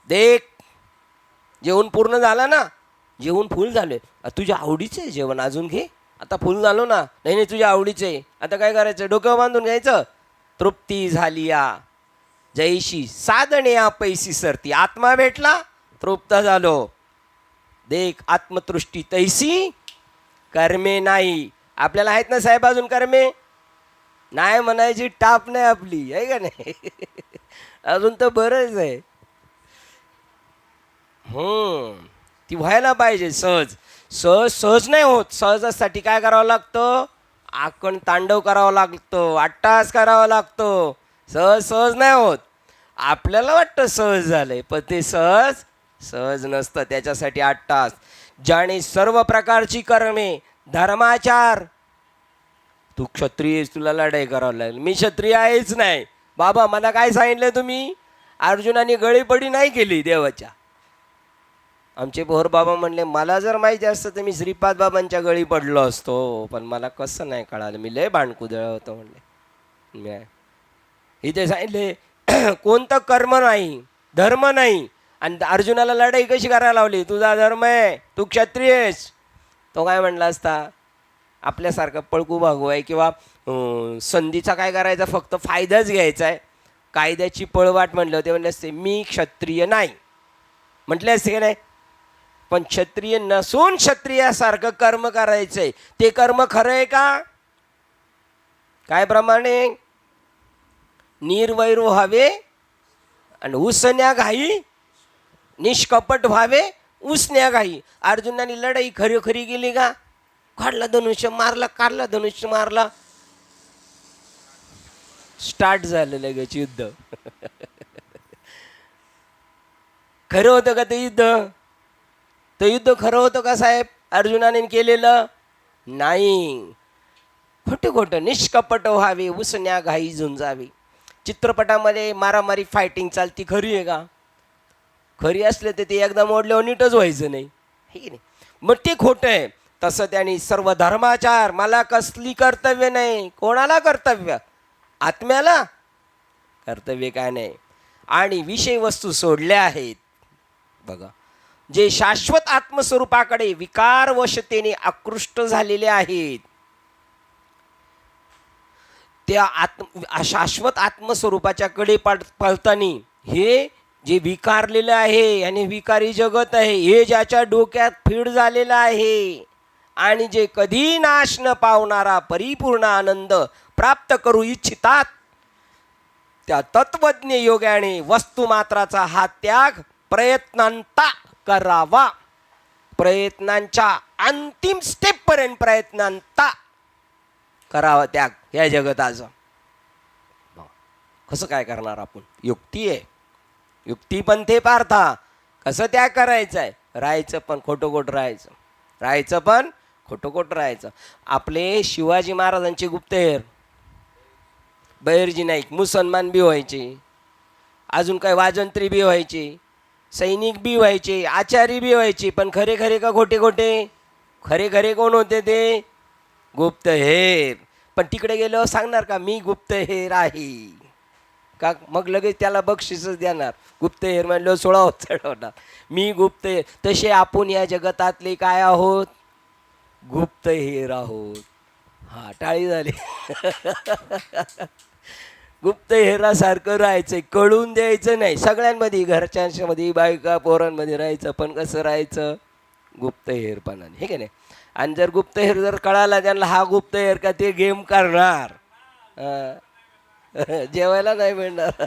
देख जेवण पूर्ण झालं ना, जेवण फुल झाले, तुझ्या आवडीचं आहे जेवण, अजून घे. आता फुल झालो ना, नाही नाही तुझ्या आवडीचं आहे, आता काय करायचं, डोकं बांधून घ्यायचं. तृप्ती झाली या जैशी साधने या पैसी सरती. आत्मा भेटला, तृप्त झालो. देख आत्मतृष्टी तैसी कर्मे नाही. आपल्याला आहेत ना साहेब अजून कर्मे? नाही म्हणायची टाप नाही आपली, आहे का नाही? अजून तर बरंच आहे. ती व्हायला पाहिजे सहज. सहज सहज नाही होत. सहजासाठी काय करावं लागतं? आकण तांडव करावं लागतं, अट्टास करावं लागतं. सहज सहज नाही होत. आपल्याला वाटतं सहज झालंय, पण ते सहज सहज नसतं. त्याच्यासाठी 8 तास. ज्याने सर्व प्रकारची कर्मे धर्माचार. तू क्षत्रिय, तुला लढाई करावं लागेल. मी क्षत्रिय आहेच नाही बाबा. मला काय सांगितलं तुम्ही? अर्जुनाने गळीपडी नाही केली देवाच्या. आमचे भोर बाबा म्हणले, मला जर माहिती असतं तर मी श्रीपाद बाबांच्या गळी पडलो असतो, पण मला कसं नाही कळालं. मी लय भांडकुदळ होतो म्हणले. इथे सांगितले कोणतं कर्म नाही, धर्म नाही. आणि अर्जुनाला लढाई कशी करायला लावली? तुझा धर्म आहे, तू क्षत्रिय आहेस. तो काय म्हणला असता? आपल्यासारखं पळकू भागू आहे किंवा संधीचा काय करायचा, फक्त फायदाच घ्यायचा आहे, कायद्याची पळवाट म्हणलं. ते म्हणले असते मी क्षत्रिय नाही म्हटले असते की नाही? पण क्षत्रिय नसून क्षत्रियासारखं कर्म करायचंय. ते कर्म खरं आहे का? काय प्रमाणे? निर्वैर व्हावे आणि उसण्या घाई, निष्कपट व्हावे उसण्या घाई. अर्जुनाने लढाई खरी खरी गेली का? काढला धनुष्य, मारला, काढला धनुष्य, मारला, स्टार्ट झालं लगेच युद्ध. खरं होतं का ते युद्ध? ते युद्ध खरं होतं का साहेब अर्जुनाने केलेलं? नाही. खोटं खोटं. निष्कपट व्हावे उसण्या घाई झुंजावी. चित्रपटामध्ये मारामारी फायटिंग चालती, खरी आहे का? खरी असले तर ते एकदा मोडल्यावर नीटच व्हायचं नाही, हे की नाही? मग ते खोटं आहे. तसं त्यांनी सर्व धर्माचार. मला कसली कर्तव्य नाही. कोणाला कर्तव्य? आत्म्याला कर्तव्य काय नाही. आणि विषय वस्तू सोडल्या आहेत. बघा, जे शाश्वत आत्मस्वरूपाकडे विकारवशतेने आकृष्ट झालेले आहेत, त्या शाश्वत आत्मस्वरूपाच्या कडे पळताना हे जे विकारलेलं आहे आणि विकारी जगत आहे, हे ज्याच्या डोक्यात फीड झालेलं आहे आणि जे कधी नाश न पावणारा परिपूर्ण आनंद प्राप्त करू इच्छितात, त्या तत्वज्ञ योगाने वस्तुमात्राचा हा त्याग प्रयत्नांता करावा. प्रयत्नांच्या अंतिम स्टेपपर्यंत प्रयत्नांता करावा त्याग या जगताचं. कसं काय करणार आपण? युक्ती आहे, युक्ती पण ते पार्था. कसं त्याग करायचं आहे? राहायचं पण खोटं खोटं राहायचं, राहायचं पण खोटं खोटं राहायचं. आपले शिवाजी महाराजांचे गुप्तहेर बहिर्जी नाईक मुसलमान बी व्हायचे, अजून काय वाजंत्री बी व्हायचे, सैनिक बी व्हायचे, आचारी बी व्हायचे, पण खरे खरे का खोटे खोटे? खरे खरे कोण होते ते? गुप्तहेर. पण तिकडे गेल्यावर सांगणार का मी गुप्तहेर आहे का? मग लगेच त्याला बक्षीसच देणार. गुप्तहेर म्हणलं 16 चढवणार, मी गुप्तहेर. तसे आपण या जगतातले काय आहोत? गुप्तहेर आहोत. हा, टाळी झाली. गुप्तहेरासारखं राहायचं, कळून द्यायचं नाही. सगळ्यांमध्ये, घरच्यांमध्ये, बायका पोरांमध्ये राहायचं, पण कसं राहायचं? गुप्तहेरपणाने, हे की नाही? आणि जर गुप्तहेर जर कळाला त्यांना हा गुप्तहेर का, ते गेम करणार, जेवायला नाही मिळणार.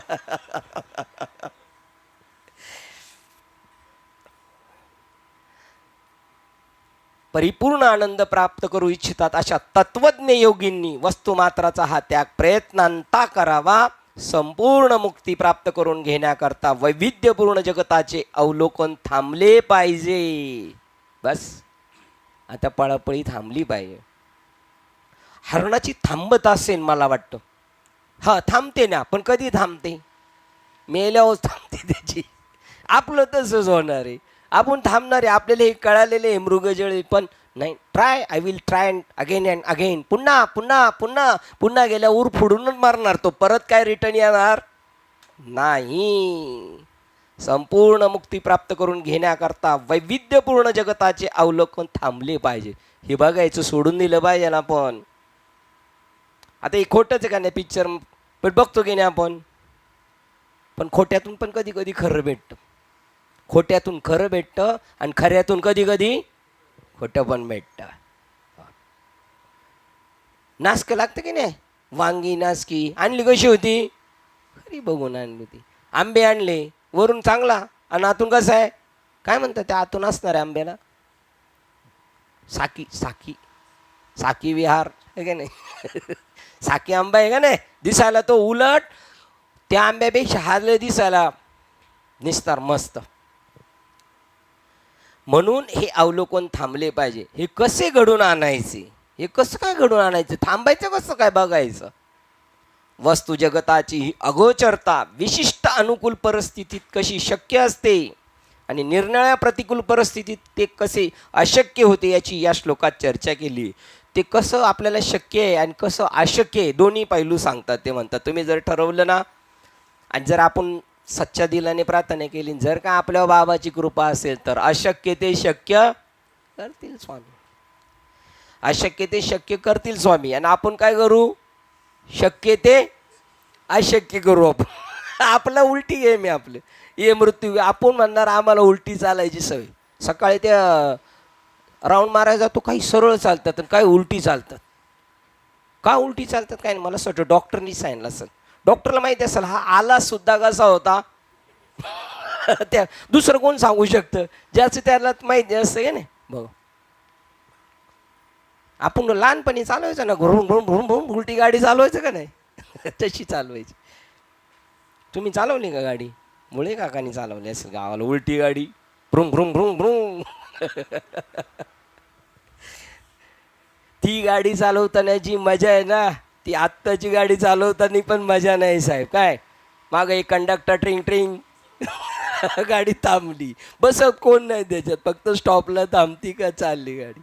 परिपूर्ण आनंद प्राप्त करू इच्छितात अशा तत्वज्ञ योगींनी वस्तुमात्राचा हा त्याग प्रयत्नांता करावा. संपूर्ण मुक्ती प्राप्त करून घेण्याकरता वैविध्यपूर्ण जगताचे अवलोकन थांबले पाहिजे. बस आता पळापळी थांबली पाहिजे. हरणाची थांबत असेल मला वाटतं. हा, थांबते ना, पण कधी थांबते? मेल्यावर थांबते त्याची. आपलं तसंच होणार आहे. आपण थांबणार आहे. आपल्याला हे कळालेले आहे मृगजळे, पण नाही. Try, I will try again and again. पुन्हा पुन्हा पुन्हा पुन्हा गेल्या उर फोडूनच मारणार तो. परत काय रिटर्न येणार नाही. संपूर्ण मुक्ती प्राप्त करून घेण्याकरता वैविध्यपूर्ण जगताचे अवलोकन थांबले पाहिजे. हे बघायचं सोडून दिलं पाहिजे ना आपण. आता हे खोटंच आहे का नाही? पिक्चर पण बघतो की नाही आपण? पण खोट्यातून पण कधी कधी खरं भेटतं. खोट्यातून खरं भेटतं आणि खऱ्यातून कधी कधी खोटं पण भेटतं. नासकं लागतं की नाही, वांगी नासकी आणली कशी होती, खरी बघून आणली होती. आंबे आणले वरून चांगला आणि आतून कसं आहे, काय म्हणतात त्या आतून असणाऱ्या आंब्याला, साकी साकी साकी विहार आहे का नाही साकी आंबा आहे का नाही, दिसायला तो उलट त्या आंब्यापेक्षा हारले दिसायला निस्तार मस्त. म्हणून हे अवलोकन थांबले पाहिजे. हे कसे घडून आणायचे, हे कसं काय घडून आणायचं, थांबायचं कसं काय बघायचं. वस्तू जगताची ही अगोचरता विशिष्ट अनुकूल परिस्थितीत कशी शक्य असते आणि निरनिराळ्या प्रतिकूल परिस्थितीत ते कसे अशक्य होते याची या श्लोकात चर्चा केली. ते कसं आपल्याला शक्य आहे आणि कसं अशक्य आहे दोन्ही पैलू सांगतात. ते म्हणतात तुम्ही जर ठरवलं ना आणि जर आपण सच्च्या दिलाने प्रार्थना केली, जर का आपल्या बाबाची कृपा असेल तर अशक्य ते शक्य करतील स्वामी, अशक्य ते शक्य करतील स्वामी. आणि आपण काय करू, शक्य ते अशक्य करू. आपण आपला उलटी गेम आहे आपले, ये मृत्यू. आपण म्हणणार आम्हाला उलटी चालायची सवय, सकाळी त्या राऊंड मारायला जातो, काही सरळ चालतात आणि काही उलटी चालतात. का उलटी चालतात काय नाही मला असं वाटतं डॉक्टरनी सांगितलं असेल, डॉक्टरला माहिती असेल हा आला सुद्धा कसा होता त्या दुसरं कोण सांगू शकतं, ज्याचं त्याला माहिती असतं का नाही. बघ आपण लहानपणी चालवायचं ना, घरून घरून घरून घरून उलटी गाडी चालवायचं का नाही तशी चालवायची. तुम्ही चालवली का गाडी, मुळे काकानी चालवली असेल गावाला उलटी गाडी, भ्रुम भ्रुम भ्रुम भ्रुम ती गाडी चालवताना जी मजा आहे ना, ती आत्ताची गाडी चालवताना पण मजा नाही साहेब. काय मागं एक कंडक्टर ट्रिंग ट्रिंग गाडी थांबली, बसत कोण नाही त्याच्यात, फक्त स्टॉपला थांबती का चालली गाडी.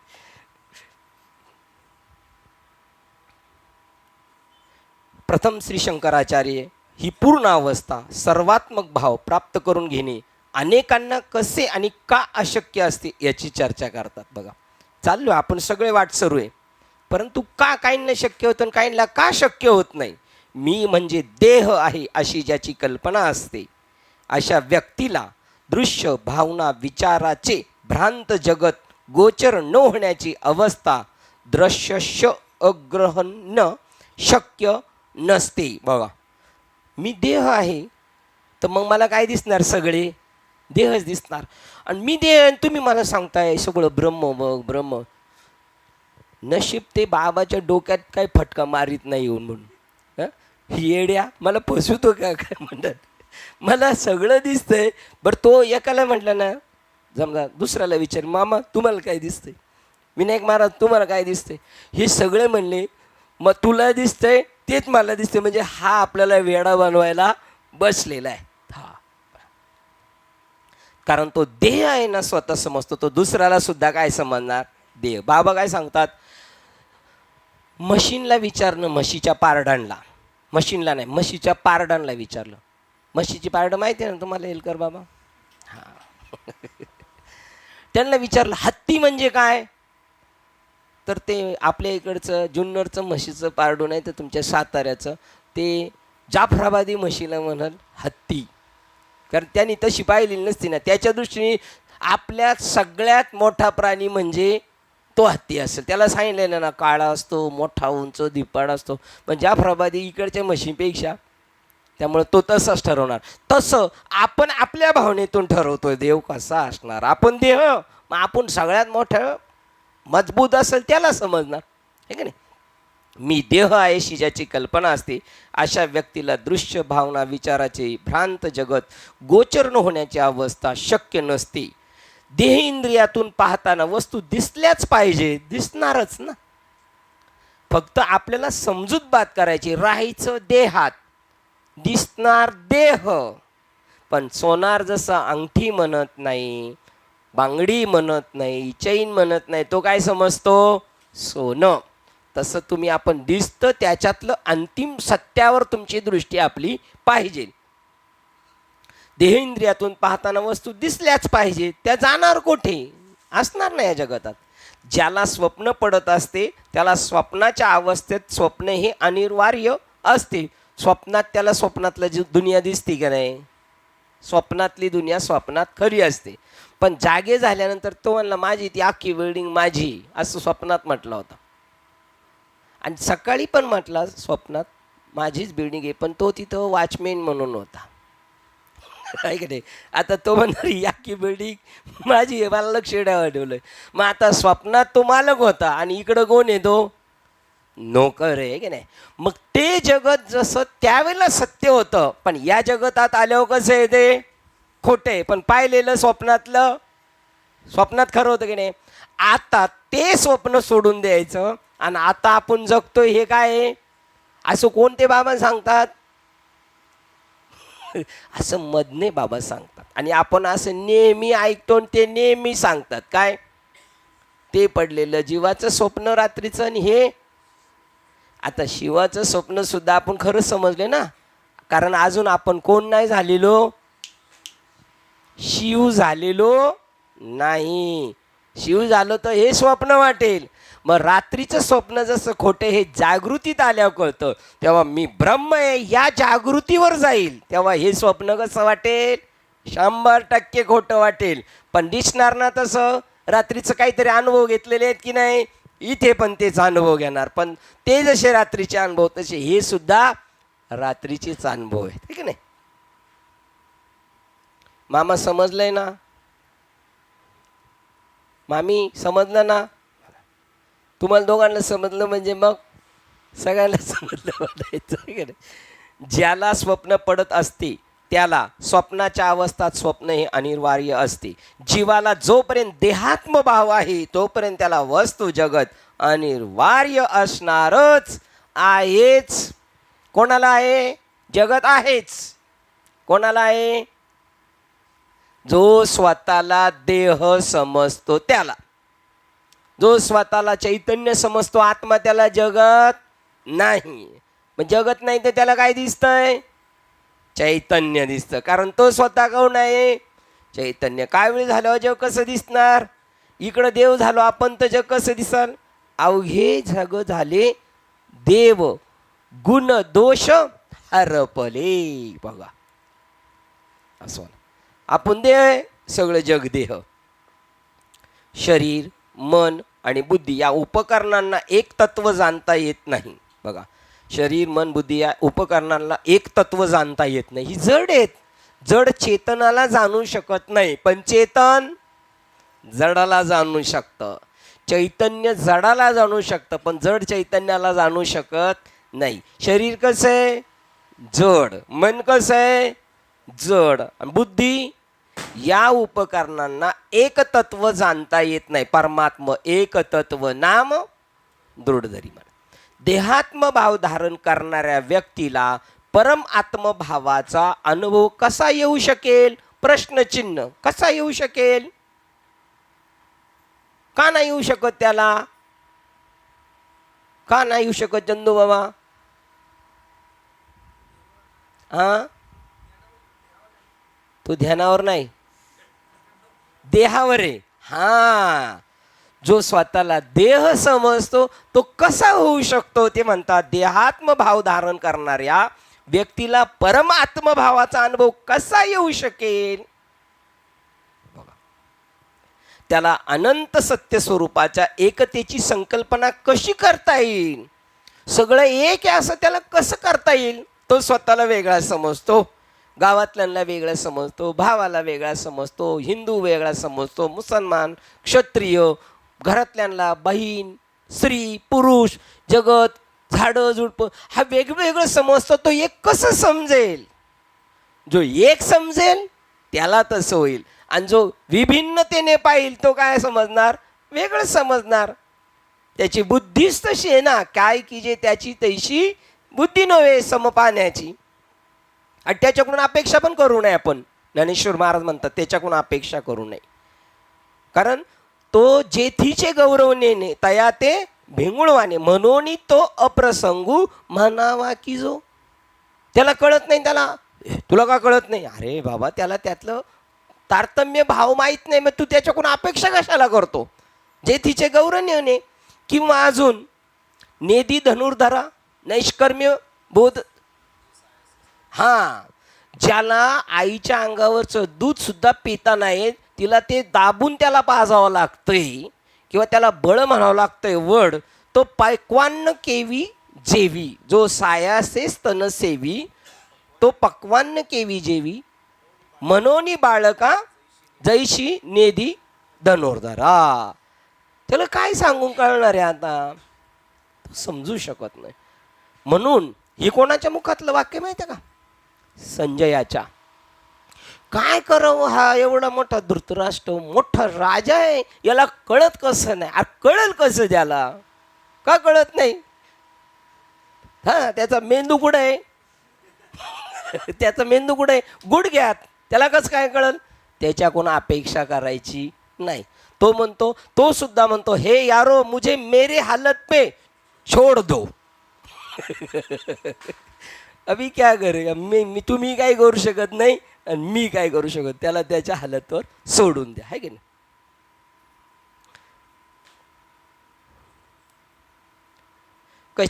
प्रथम श्री शंकराचार्य ही पूर्ण अवस्था सर्वात्मक भाव प्राप्त करून घेणे अनेकांना कसे आणि का अशक्य असते याची चर्चा करतात. बघा चाललो आपण सगळे वाटसरू आहे, परंतु का काहींना शक्य होतं आणि काहींना का शक्य होत नाही. मी म्हणजे देह आहे अशी ज्याची कल्पना असते अशा व्यक्तीला दृश्य भावना विचाराचे भ्रांत जगत गोचर न होण्याची अवस्था दृश्यश अग्रहण शक्य नसते. बघा मी देह आहे तर मग मला काय दिसणार, सगळे देहच दिसणार. आणि मी देह तुम्ही मला सांगताय सगळं ब्रह्म. मग ब्रह्म नशीब ते बाबाच्या डोक्यात काय फटका मारीत नाही येऊन म्हणून, येड्या मला फसवतो का काय म्हणतात, मला सगळं दिसतंय. बरं तो एकाला म्हटलं ना, समजा दुसऱ्याला विचार मामा तुम्हाला काय दिसतंय, विनायक महाराज तुम्हाला काय दिसतंय, हे सगळे म्हणले मग तुला दिसतंय तेच मला दिसते, म्हणजे हा आपल्याला वेडा बनवायला बसलेला आहे. हा कारण तो देह आहे ना स्वतः समजतो, तो दुसऱ्याला सुद्धा काय समजणार देह. बाबा काय सांगतात, मशीनला विचारणं, म्हशीच्या पारडांना, मशीनला नाही म्हशीच्या पारडांना विचारलं, म्हशीची पारडं माहिती आहे ना तुम्हाला एलकर बाबा, हां त्यांना विचारलं हत्ती म्हणजे काय, तर ते आपल्या इकडचं जुन्नरचं म्हशीचं पारडं नाही तर तुमच्या साताऱ्याचं ते जाफराबादी म्हशीला म्हणाल हत्ती, कारण त्यांनी तशी पाहिलेली नसती ना. त्याच्या दृष्टीने आपल्यात सगळ्यात मोठा प्राणी म्हणजे तो हत्ती असेल. त्याला सांगितलेलं ना काळा असतो, मोठा उंच धिप्पाड असतो, पण जाफराबादी इकडच्या म्हशीपेक्षा, त्यामुळे तो तसाच ठरवणार. तसं आपण आपल्या भावनेतून ठरवतोय देव कसा असणार. आपण देह, मग आपण सगळ्यात मोठं मजबूत असेल त्याला समजणार आहे का नाही. मी देह आहे अशी ज्याची कल्पना असते अशा व्यक्तीला दृश्य भावना विचाराचे भ्रांत जगत गोचर न होण्याची अवस्था शक्य नसते. देह इंद्रियातून पाहताना वस्तू दिसल्याच पाहिजे, दिसणारच ना, फक्त आपल्याला समजूत बात करायची, राहायचं देहात, दिसणार देह. पण सोनार जसं अंगठी म्हणत नाही, बांगडी म्हणत नाही, चैन म्हणत नाही, तो काय समजतो सोनं. तसं तुम्ही आपण दिसतं त्याच्यातलं अंतिम सत्यावर तुमची दृष्टी आपली पाहिजे. देह इंद्रियातून पाहताना वस्तू दिसल्याच पाहिजे, त्या जाणार कुठे, असणार नाही या जगतात. ज्याला स्वप्न पडत असते त्याला स्वप्नाच्या अवस्थेत स्वप्न हे अनिवार्य असते. स्वप्नात त्याला स्वप्नातलं जी दुनिया दिसते का नाही, स्वप्नातली दुनिया स्वप्नात खरी असते, पण जागे झाल्यानंतर तो म्हणला माझी ती अख्खी बिल्डिंग माझी, असं स्वप्नात म्हटलं होतं. आणि सकाळी पण म्हटला स्वप्नात माझीच बिल्डिंग आहे, पण तो तिथं वॉचमॅन म्हणून होता. आहे की नाही? आता तो म्हणणार या की बिल्डिंग माझी आहे, मला लक्ष द्यावं ठेवलंय. मग आता स्वप्नात तो मालक होता आणि इकडं कोण आहे? तो नोकर आहे की नाही? मग ते जगत जसं त्यावेळेला सत्य होतं, पण या जगतात आल्यावर कसं आहे ते खोटं आहे. पण पाहिलेलं स्वप्नातलं स्वप्नात खरं होतं की नाही? आता ते स्वप्न सोडून द्यायचं आणि आता आपण जगतोय हे काय आहे? असं कोणते बाबा सांगतात? असं मधने बाबा सांगतात. आणि आपण असं नेहमी ऐकतो आणि ते नेहमी सांगतात काय? ते पडलेलं जीवाचं स्वप्न रात्रीचं आणि हे. आता शिवाचं स्वप्न सुद्धा आपण खरं समजले ना, कारण अजून आपण कोण नाही झालेलो? शिव झालेलो नाही. शिव झालो तर हे स्वप्न वाटेल. मग रात्रीचं स्वप्न जसं खोटे हे जागृतीत आल्यावर कळतं, तेव्हा मी ब्रह्म आहे या जागृतीवर जाईल, तेव्हा हे स्वप्न कसं वाटेल? 100% खोटं वाटेल. पण दिसणार ना तसं. रात्रीचं काहीतरी अनुभव घेतलेले आहेत की नाही? इथे पण तेच अनुभव घेणार. पण ते जसे रात्रीचे अनुभव तसे हे सुद्धा रात्रीचेच अनुभव आहेत, ठीक आहे नाही? मामा समजलंय ना? मामी समजलं ना? तुम्हाला दोघांना समजलं म्हणजे मग सगळ्यांना समजलं म्हणायचं. ज्याला स्वप्न पडत असते त्याला स्वप्नाच्या अवस्थात स्वप्न हे अनिवार्य असते. जीवाला जोपर्यंत देहात्म भाव आहे तोपर्यंत त्याला वस्तू जगत अनिवार्य असणारच आहेच. कोणाला आहे? जगत आहेच. कोणाला आहे? जो स्वतःला देह समजतो त्याला. जो स्वतःला चैतन्य समजतो आत्मा त्याला जगत नाही. मग जगत नाही तर त्याला काय दिसतंय? चैतन्य दिसतं. कारण तो स्वतः कोण आहे? चैतन्य. काय वेळ झाल्यावर जग कसं दिसणार? इकडं देव झालो आपण तर जग कसं दिसल? अवघे जग झाले देव, गुण दोष हरपले. बघा असं आपण देह, सगळं जग देह. शरीर, मन आणि बुद्धी या उपकरणांना एक तत्व जाणता येत नाही. बघा, शरीर, मन, बुद्धी या उपकरणांना एक तत्व जाणता येत नाही. ही जड आहेत. जड चेतनाला जाणू शकत नाही, पण चेतन जडाला जाणू शकतं. चैतन्य जडाला जाणू शकतं, पण जड चैतन्याला जाणू शकत नाही. शरीर कसं आहे? जड. मन कसं आहे? जड. बुद्धी या उपकरणांना एक तत्व जाणता येत नाही. परमात्मा एक तत्व नाम दृढधरी म्हणा. देहात्म भाव धारण करणाऱ्या व्यक्तीला परम आत्मभावाचा अनुभव कसा येऊ शकेल? प्रश्नचिन्ह. कसा येऊ शकेल? का नाही येऊ शकत त्याला? का नाही येऊ शकत चंदू बाबा? हा, तो ध्यानावर नाही, देहावर आहे. हा, जो स्वतःला देह समजतो तो कसा होऊ शकतो? ते म्हणतात देहात्म भाव धारण करणाऱ्या व्यक्तीला परम आत्मभावाचा अनुभव कसा येऊ शकेल? त्याला अनंत सत्य स्वरूपाच्या एकतेची संकल्पना कशी करता येईल? सगळं एक आहे असं त्याला कसं करता येईल? तो स्वतःला वेगळा समजतो, गावातल्यांना वेगळा समजतो, भावाला वेगळा समजतो, हिंदू वेगळा समजतो, मुसलमान, क्षत्रिय, घरातल्यांना बहीण, स्त्री, पुरुष, जगत, झाडं झुडपं हा वेगवेगळं समजतो. तो एक कसं समजेल? जो एक समजेल त्याला तसं होईल. आणि जो विभिन्नतेने पाहिल तो काय समजणार? वेगळं समजणार. त्याची बुद्धीच तशी आहे ना, काय की जे त्याची तैशी बुद्धी नव्हे समपाण्याची. आणि त्याच्याकडून अपेक्षा पण करू नये आपण. ज्ञानेश्वर महाराज म्हणतात त्याच्याकडून अपेक्षा करू नये. कारण तो जेथीचे गौरव नेणे तया ते भेंगुळवाने म्हणून तो अप्रसंगू म्हणावा की जो. त्याला कळत नाही. त्याला तुला का कळत नाही? अरे बाबा त्याला त्यातलं तारतम्य भाव माहीत नाही. मग तू त्याच्याकडून अपेक्षा कशाला करतो? जेथीचे गौरव नेणे किंवा अजून नेदी धनुर्धरा नैष्कर्म्य बोध. हां, ज्याला आईच्या अंगावरचं दूध सुद्धा पिता नाही, तिला ते दाबून त्याला पाजावं लागतंय किंवा त्याला बळ म्हणावं लागतंय वड, तो पक्वान्न केवी जेवी, जो सायासे स्तन सेवी तो पक्वान्न केवी जेवी, मनोनी बाळका जैशी नेदी धनुर्धरा. त्याला काय सांगून कळणार आहे आता, तो समजू शकत नाही. म्हणून हे कोणाच्या मुखातलं वाक्य माहिती आहे का, संजयाच्या. काय करावं, हा एवढा मोठा धृतराष्ट्र मोठा राजा आहे, याला कळत कसं नाही, कळेल कसं त्याला, का कळत नाही. हा, त्याचा मेंदू कुठे आहे, त्याचा मेंदू कुठे आहे, गुडघ्यात. त्याला कसं काय कळल, त्याच्याकडून अपेक्षा करायची नाही. तो म्हणतो, तो सुद्धा म्हणतो, हे यारो मुझे मेरे हालत पे छोड़ दो. अभी क्या करेगा, मी तुम्ही काय करू शकत नाही आणि मी काय करू शकत, त्याला त्याच्या हालतवर सोडून द्या, है की नाही.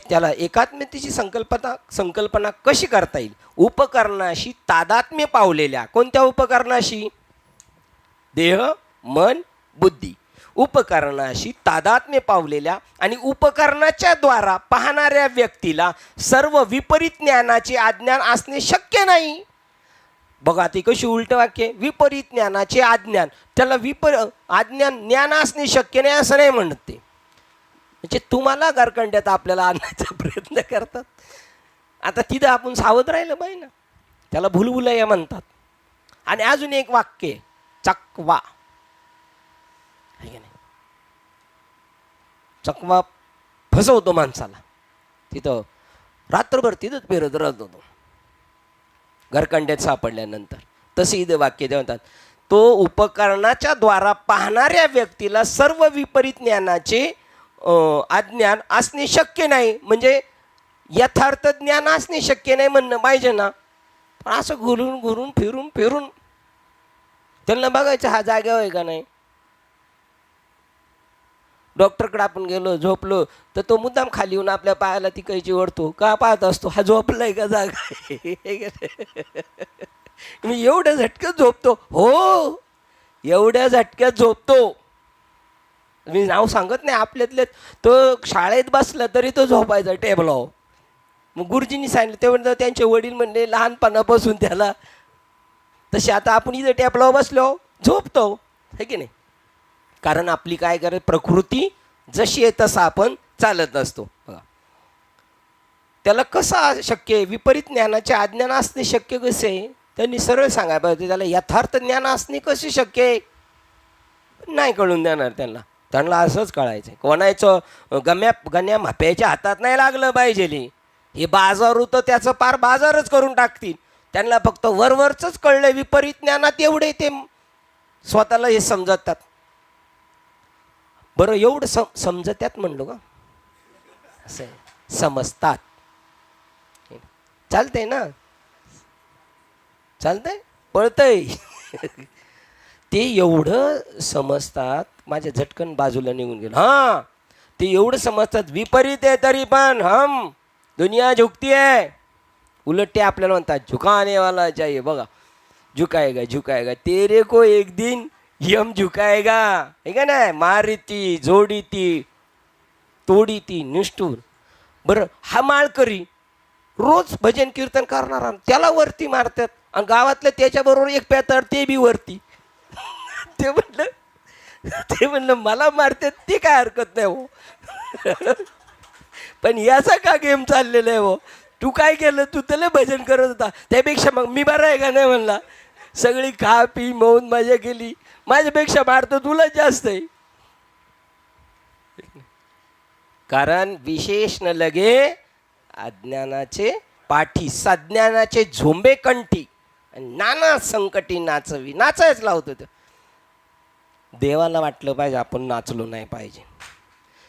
त्याला एकात्मतेची संकल्पना कशी करता येईल, उपकरणाशी तादात्म्य पावलेल्या. कोणत्या उपकरणाशी, देह मन बुद्धी, उपकरणाशी तादात्म्य पावलेल्या आणि उपकरणाच्या द्वारा पाहणाऱ्या व्यक्तीला सर्व विपरीत ज्ञानाचे अज्ञान असणे शक्य नाही. बघा ती कशी उलट वाक्य, विपरीत ज्ञानाचे अज्ञान, त्याला अज्ञान ज्ञान असणे शक्य नाही असं नाही म्हणत ते. म्हणजे तुम्हाला गारकंड्यात आपल्याला आणण्याचा प्रयत्न करतात. आता तिथं आपण सावध राहिलं पाहिजे ना, त्याला भुलभुलैया म्हणतात. आणि अजून एक वाक्य, चकवा, आहे की नाही. चकवा फसवतो माणसाला, तिथं रात्रभर तिथंच फिरत राहत होतो घरकंड्यात सापडल्यानंतर. तसे इथं वाक्य ते म्हणतात, तो उपकरणाच्या द्वारा पाहणाऱ्या व्यक्तीला सर्व विपरीत ज्ञानाचे अज्ञान असणे शक्य नाही. म्हणजे यथार्थ ज्ञान असणे शक्य नाही म्हणणं पाहिजे ना. पण असं घुरून घुरून फिरून फिरून त्यांना बघायचं हा जागा आहे का नाही. डॉक्टरकडे आपण गेलो, झोपलो, तर तो मुद्दाम खाली येऊन आपल्या पायाला ती कैची ओढतो. का पाहत असतो, हा झोपलाय का जागा आहे. मी एवढ्या झटक्यात झोपतो, हो एवढ्या झटक्यात झोपतो. मी नाव सांगत नाही आपल्यातले, तो शाळेत बसला तरी तो झोपायचा टेबलावर. मग गुरुजींनी सांगितलं तेव्हा त्यांचे वडील म्हणले लहानपणापासून त्याला, तसे आता आपण इथं टेबलावर बसलो झोपतो, है की नाही. कारण आपली काय करत, प्रकृती जशी आहे तसं आपण चालत असतो. बघा त्याला कसं शक्य आहे, विपरीत ज्ञानाचे अज्ञान असणे शक्य कसे आहे, त्यांनी सरळ सांगायला पाहिजे. त्याला यथार्थ ज्ञान असणे कसे शक्य आहे, नाही कळून देणार त्यांना. त्यांना असंच कळायचं कोणाचं गण्या म्हाप्याच्या हातात नाही लागलं पाहिजे. हे बाजारू तर त्याचं पार बाजारच करून टाकतील. त्यांना फक्त वरवरचंच कळलं, विपरीत ज्ञानात एवढे ते स्वतःला हे समजतात. बरं एवढं समजत्यात म्हणलो का, असं समजतात, चालतंय ना, चालतंय, पळतंय. ते एवढं समजतात, माझ्या झटकन बाजूला निघून गेलं. हां ते एवढं समजतात, विपरीत आहे तरी पण हम दुनिया झुकती आहे. उलट ते आपल्याला म्हणतात झुकाने वाला चाहिए. बघा झुकाएगा झुकाएगा, तेरे को एक दिन यम झुकाएगा, है का नाही. मारिती जोडीती तोडीती निष्ठूर. बरं हा माळकरी रोज भजन कीर्तन करणारा, त्याला वरती मारतात. आणि गावातलं त्याच्याबरोबर एक प्यातर ते बी वरती. ते म्हणलं मला मारतात ते काय हरकत नाही हो. पण याचा का गेम चाललेला आहे हो. तू काय केलं, तू त्याला भजन करत होता, त्यापेक्षा मग मी बरा आहे का नाही म्हणला. सगळी खा पी मौन मजा केली, माझ्यापेक्षा मारतो तुला जास्त आहे. कारण विशेष न लगे अज्ञानाचे पाठी, सज्ञानाचे झोंबे कंठी, नाना संकटी नाचवी. नाचायच लावत होतं. देवाला वाटलं पाहिजे आपण नाचलो नाही पाहिजे,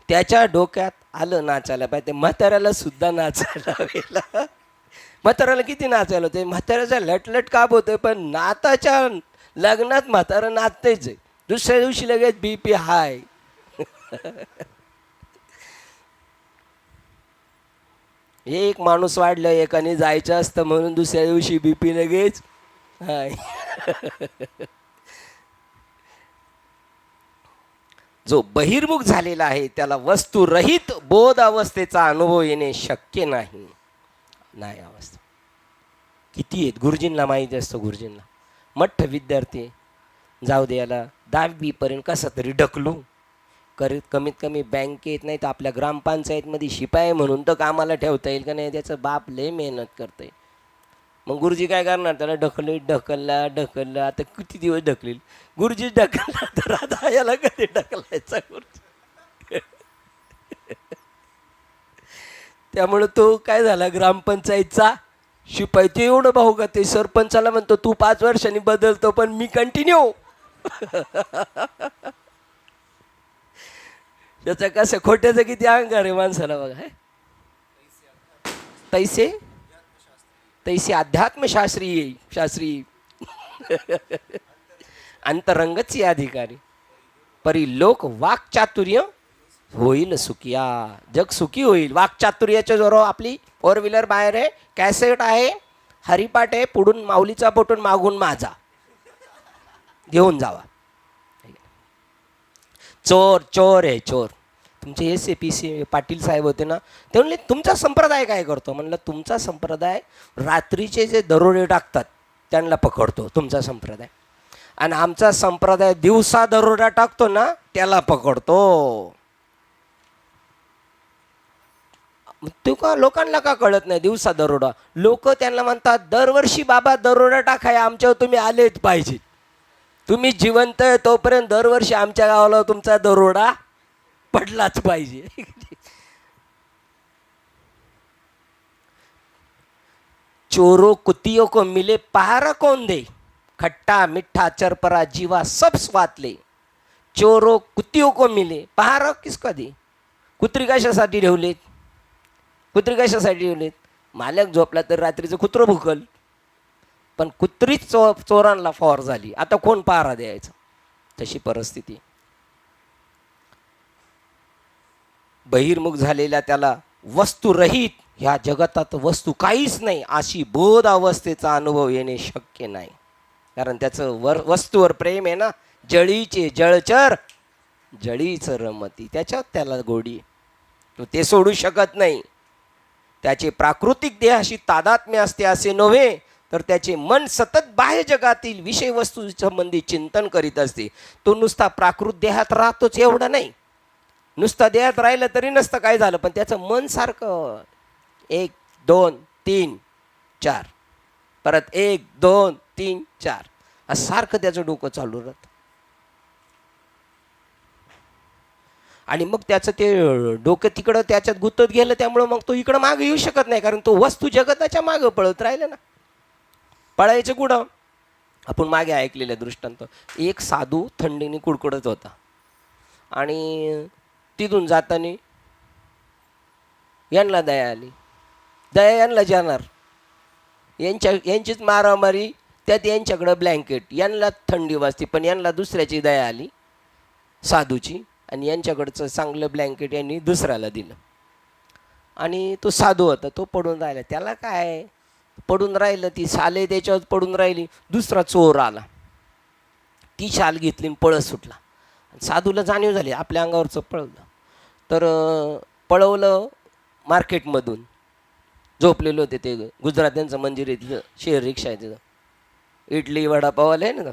त्याच्या डोक्यात आलं नाचायला पाहिजे. म्हाताऱ्याला सुद्धा नाचायला हवेला. म्हाताऱ्याला किती नाचायला होते, म्हाताऱ्याचा लटलट काप होतोय, पण नाताच्या लग्नात म्हातारं नाचतेच आहे. दुसऱ्या दिवशी लगेच BP हाय. एक माणूस वाढलं, एकाने जायचं असतं म्हणून दुसऱ्या दिवशी BP लगेच हाय. जो बहिर्मुख झालेला आहे त्याला वस्तुरहित बोध अवस्थेचा अनुभव येणे शक्य नाही. नाही अवस्था किती आहेत गुरुजींना माहिती असतं. गुरुजींना मठ्ठ विद्यार्थी जाऊ दे, याला 10वी पर्यंत कसं तरी ढकलू, कमीत कमी बँकेत नाही तर आपल्या ग्रामपंचायतमध्ये शिपाई म्हणून तर कामाला ठेवता येईल का नाही. त्याचं बाप लय मेहनत करतंय. मग गुरुजी काय करणार, त्याला ढकललं आता किती दिवस ढकलेल. गुरुजी ढकलला तर आता याला कधी ढकलायचा गुरुजी. त्यामुळे तो काय झाला, ग्रामपंचायतचा शिपाई. ते एवढं भाऊ का ते सरपंचाला म्हणतो तू 5 वर्षांनी बदलतो पण मी कंटिन्यू. त्याचं कसं खोट्याचं किती अहंकार आहे माणसाला बघा. तैसे शास्त्री अंतरंगच अधिकारी परी लोक वाक्चातुर्य होईल सुखिया. जग सुखी होईल वाक्चातुर्याच्या जोरावर. आपली 4 व्हीलर बाहेर आहे, कॅसेट आहे, हरिपाठ आहे, पुढून माऊलीचा बोटून मागून माझा घेऊन जावा. चोर आहे चोर. तुमचे SAPC पाटील साहेब होते ना, ते म्हणले तुमचा संप्रदाय काय करतो. म्हणलं तुमचा संप्रदाय रात्रीचे जे दरोडे टाकतात त्यांना पकडतो तुमचा संप्रदाय, आणि आमचा संप्रदाय दिवसा दरोडा टाकतो ना त्याला पकडतो. तो का लोकांना का कळत नाही दिवसा दरोडा. लोक त्यांना म्हणतात दरवर्षी बाबा दरोडा टाकाय आमच्यावर तुम्ही आलेच पाहिजे. तुम्ही जिवंत आहे तोपर्यंत दरवर्षी आमच्या गावाला तुमचा दरोडा पडलाच पाहिजे. चोरो कुतियों को मिले पहारा कौन दे, खट्टा मिठा चरपरा जीवा सब स्वाद ले. चोरो कुतियों को मिले पहारा किसका दे. कुत्री कशासाठी ठेवलेत, मालक झोपला तर रात्रीचं कुत्रं भुकल, पण कुत्रीच चोरांना फॉर झाली. आता कोण पहारा द्यायचा. तशी परिस्थिती. बहिर्मुख झालेल्या त्याला वस्तुरहित ह्या जगतात वस्तू काहीच नाही अशी बोध अवस्थेचा अनुभव येणे शक्य नाही. कारण त्याचं वस्तूवर प्रेम आहे ना. जळीचे जळचर जळीच रमती, त्याच्यात त्याला गोडी. तो ते सोडू शकत नाही. त्याचे प्राकृतिक देहाशी तादात्म्य असते असे नव्हे, तर त्याचे मन सतत बाह्य जगातील विषय वस्तू संबंधी चिंतन करीत असते. तो नुसता प्राकृत देहात राहतोच एवढं नाही. नुसता देहात राहिलं तरी नसतं काय झालं, पण त्याचं मन सारखं 1 2 3 4 परत 1 2 3 4 असं सारखं त्याचं डोकं चालू राहतं. आणि मग त्याचं ते डोकं तिकडं त्याच्यात गुंतत गेलं, त्यामुळं मग तो इकडं मागे येऊ शकत नाही. कारण तो वस्तू जगताच्या मागं पळत राहिला ना. पळायचं कुठं. आपण मागे ऐकलेलं दृष्टांत. एक साधू थंडीने कुडकुडत होता आणि तिथून जाताना यांना दया आली. दया यांना जाणार, यांचीच मारामारी, त्यात यांच्याकडं ब्लँकेट, यांना थंडी वाजते, पण यांना दुसऱ्याची दया आली साधूची, आणि यांच्याकडचं चांगलं ब्लँकेट यांनी दुसऱ्याला दिलं. आणि तो साधू होता, तो पडून राहिला. त्याला काय पडून राहिलं, ती शाले त्याच्यावर पडून राहिली. दुसरा चोर आला, ती शाल घेतली आणि पळत सुटला. साधूला जाणीव झाली आपल्या अंगावरचं पळवलं, तर पळवलं मार्केटमधून. झोपलेलं होते ते गुजरात्यांचं मंदिर आहे तिथं, शेअर रिक्षा आहे तिथं, इडली वडापावाला आहे ना.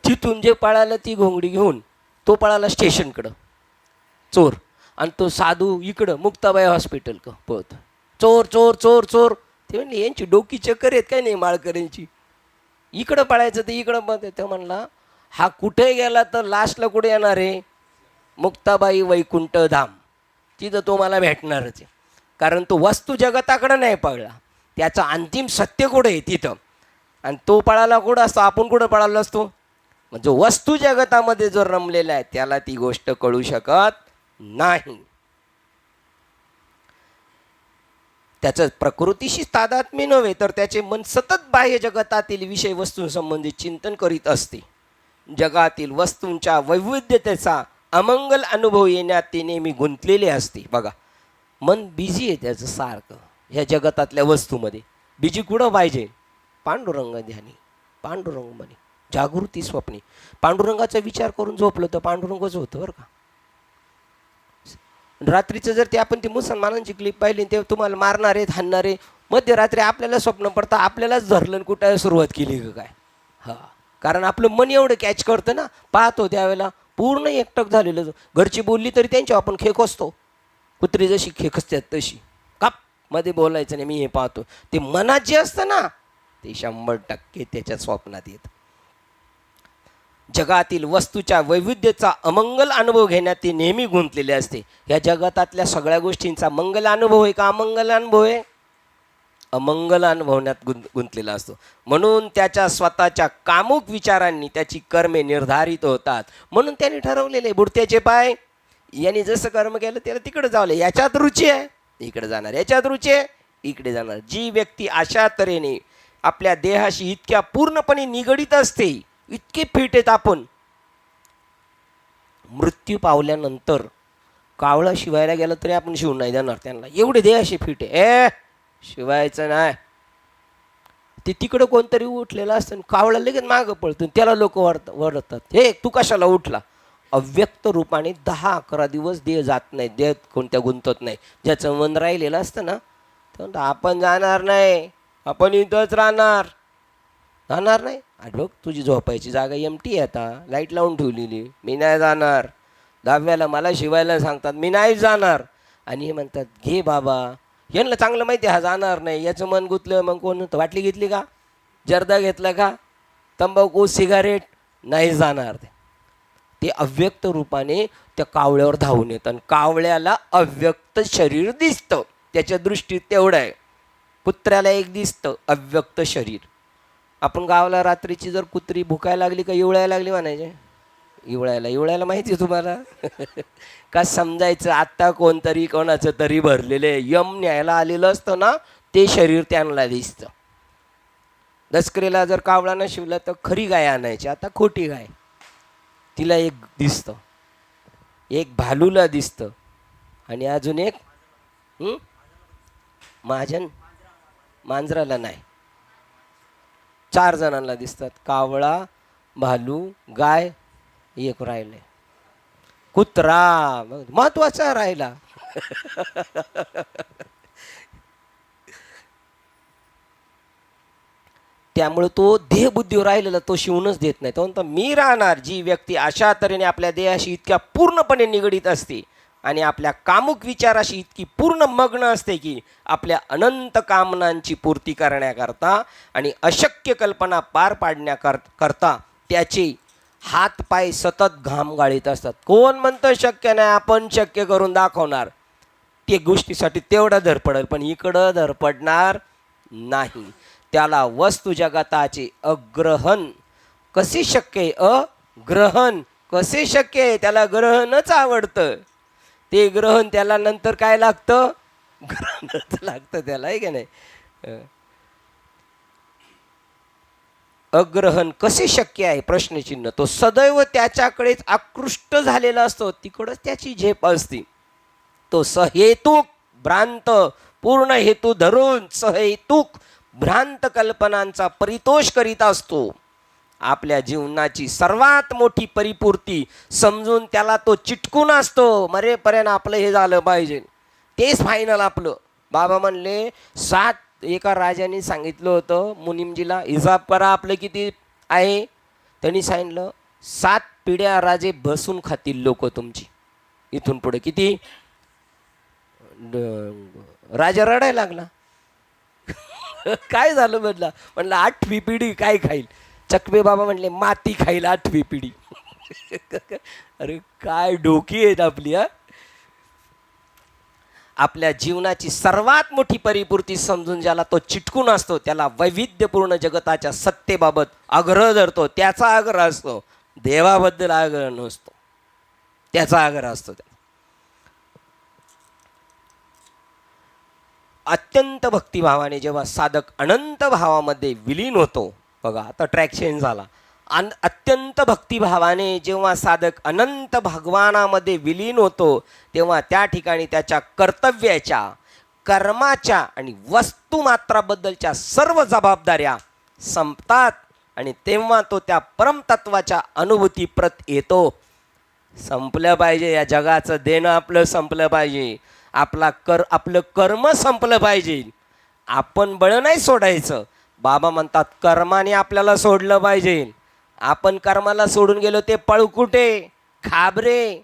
तिथून जे पळालं ती घोंगडी घेऊन तो पळाला स्टेशनकडं चोर, आणि तो साधू इकडं मुक्ताबाई हॉस्पिटल का पळतो. चोर चोर चोर चोर. ते म्हणले यांची डोकी चक्कर आहेत काय नाही माळकऱ्यांची. इकडं पळायचं तर इकडं मग ते म्हणला हा कुठे गेला तर लास्टला कुठे येणार आहे, मुक्ताबाई वैकुंठ धाम, तिथं तो मला भेटणारच आहे. कारण तो वस्तू जगताकडं नाही पळला, त्याचं अंतिम सत्य कुठे आहे तिथं. आणि तो पळाला कुठं असतो, आपण कुठं पळालो असतो. म्हणजे वस्तू जगतामध्ये जो रमलेला आहे त्याला ती गोष्ट कळू शकत नाही. त्याचं प्रकृतीशी तादात्म्य नव्हे, तर त्याचे मन सतत बाह्य जगतातील विषय वस्तूंसंबंधी चिंतन करीत असते. जगातील वस्तूंच्या वैविध्यतेचा अमंगल अनुभव येण्यात ते नेहमी गुंतलेले असते. बघा, मन बिझी आहे त्याचं सारखं ह्या जगतातल्या वस्तूमध्ये. बिझी कुठं पाहिजे, पांडुरंग ध्यानी, पांडुरंग म्हणे, जागृती स्वप्नी. पांडुरंगाचा विचार करून झोपलं तर पांडुरंगच होतं बरं का. रात्रीचं जर ते आपण ती मुसलमानांची क्लिप पाहिली ते तुम्हाला मारणारे हाणणारे, मध्यरात्री आपल्याला स्वप्न पडतं आपल्यालाच धरलं कुठं सुरुवात केली का काय. हां, कारण आपलं मन एवढं कॅच करतं ना, पाहतो त्यावेळेला पूर्ण एकटक झालेलं. घरची बोलली तरी त्यांच्यावर आपण खेक असतो, कुत्री जशी खेक असतात तशी काप मध्ये बोलायचं नाही. मी हे पाहतो ते मनात जे असतं ना ते 100% त्याच्या स्वप्नात येतं. जगातील वस्तूच्या वैविध्याचा अमंगल अनुभव घेण्यात ते नेहमी गुंतलेले असते. या जगातातल्या सगळ्या गोष्टींचा मंगल अनुभव आहे का अमंगल अनुभव आहे? अमंगल अनुभवण्यात गुंतलेला असतो. म्हणून त्याच्या स्वतःच्या कामुक विचारांनी त्याची कर्मे निर्धारित होतात. म्हणून त्याने ठरवलेले बुडत्याचे पाय, यांनी जसं कर्म केलं त्याला तिकडे जावलं. याच्यात रुची आहे इकडे जाणार, याच्यात रुची आहे इकडे जाणार. जी व्यक्ती अशा तऱ्हेने आपल्या देहाशी इतक्या पूर्णपणे निगडीत असते, इतके फिट आहेत आपण, मृत्यू पावल्यानंतर कावळा शिवायला गेला तरी आपण शिवून नाही देणार त्यांना, एवढे देहाशी फिट आहे. शिवायचं नाही. ते तिकडं कोणतरी उठलेलं असतं कावळा लगेच मागं पळतो, त्याला लोक वरडतात, हे तू कशाला उठला. अव्यक्त रूपाने 10-11 दिवस देह जात नाही, देह कोणत्या गुंतत नाही. ज्याचं मन राहिलेलं असतं ना तर आपण जाणार नाही, आपण इथंच राहणार नाही. अरे बघ तुझी झोपायची जागा एमटी आहे, आता लाईट लावून ठेवलेली, मी नाही जाणार. 10व्याला मला शिवायला सांगतात, मी नाही जाणार. आणि हे म्हणतात घे बाबा, यांना चांगलं माहिती हा जाणार नाही. याचं मन गुंतलं, मग कोण वाटली घेतली का, जर्दा घेतला का, तंबाखू सिगारेट, नाही जाणार. ते अव्यक्त रूपाने त्या कावळ्यावर धावून येतं आणि कावळ्याला अव्यक्त शरीर दिसतं, त्याच्या दृष्टीत तेवढं आहे. कुत्र्याला एक दिसतं अव्यक्त शरीर. आपण गावाला रात्रीची जर कुत्री भुकायला लागली का इवळायला लागली म्हणायचे, इवळायला माहिती आहे तुम्हाला का समजायचं आत्ता कोणतरी कोणाचं तरी भरलेले यम न्यायला आलेलं असतं ना, ते शरीर त्यांना दिसतं. दसकरीला जर कावळा न शिवला तर खरी गाय आणायची, आता खोटी गाय, तिला एक दिसतं, एक भालूला दिसतं आणि अजून एक मांजराला नाही. 4 जणांना दिसतात, कावळा, भालू, गाय, एक राहिले कुत्रा, महत्वाचा राहिला. त्यामुळे तो देहबुद्धीवर राहिलेला तो शिवूनच देत नाही. तो म्हणतो मी राहणार. जी व्यक्ती अशा तऱ्हेने आपल्या देहाशी इतक्या पूर्णपणे निगडीत असते आणि आपल्या कामुक विचाराशी इतकी पूर्ण मग्न असते की आपल्या अनंत कामनांची पूर्ती करण्याकरता आणि अशक्य कल्पना पार पाडण्याकरता त्याचे हात पाय सतत घाम गाळीत असतात. कोण म्हणतं शक्य नाही, आपण शक्य करून दाखवणार. ते गोष्टीसाठी तेवढं धडपडेल, पण इकडं धडपडणार नाही. त्याला वस्तू जगताचे अग्रहण कसे शक्य आहे, अग्रहण कसे शक्य आहे. त्याला ग्रहणच आवडतं. ते ग्रहण त्याला नंतर काय लागतं, ग्रहणच लागतं त्याला, आहे का नाही. अग्रहण कसे शक्य आहे प्रश्नचिन्ह. तो सदैव त्याच्याकडेच आकृष्ट झालेला असतो, तिकडच त्याची झेप असते. तो सहेतुक भ्रांत पूर्ण हेतू धरून सहेतुक भ्रांत कल्पनांचा परितोष करीत असतो. आपल्या जीवनाची सर्वात मोठी परिपूर्ती समजून त्याला तो चिटकून असतो. मरेपर्यंत आपलं हे झालं पाहिजे, तेच फायनल आपलं. बाबा म्हणले 7, एका राजाने सांगितलं होतं मुनिमजीला, हिसाब करा आपलं किती आहे. त्यांनी सांगितलं 7 पिढ्या राजे बसून खातील लोक तुमची. इथून पुढे किती. राजा रडायला लागला. काय झालं म्हणलं 8वी पिढी काय खाईल. चकवे बाबा म्हणले माती खाईल 8वी पिढी. अरे काय डोकी आहेत आपली. आपल्या जीवनाची सर्वात मोठी परिपूर्ती समजून ज्याला तो चिटकून असतो त्याला वैविध्यपूर्ण जगताच्या सत्तेबाबत आग्रह धरतो. त्याचा आग्रह असतो, देवाबद्दल आग्रह नसतो, त्याचा आग्रह असतो. अत्यंत भक्तिभावाने जेव्हा साधक अनंत भावामध्ये विलीन होतो, बघा आता ट्रॅक चेंज झाला. अत्यंत भक्तिभावाने जेव्हा साधक अनंत भगवानामध्ये विलीन होतो तेव्हा त्या ठिकाणी त्याच्या कर्तव्याच्या, कर्माच्या आणि वस्तुमात्राबद्दलच्या सर्व जबाबदाऱ्या संपतात आणि तेव्हा तो त्या परमतत्वाच्या अनुभूतीप्रत येतो. संपलं पाहिजे. या जगाचं देणं आपलं संपलं पाहिजे. आपलं कर्म संपलं पाहिजे. आपण बळ नाही सोडायचं. बाबा म्हणतात कर्माने आपल्याला सोडलं पाहिजे. आपण कर्माला सोडून गेलो ते पळकुटे खाबरे.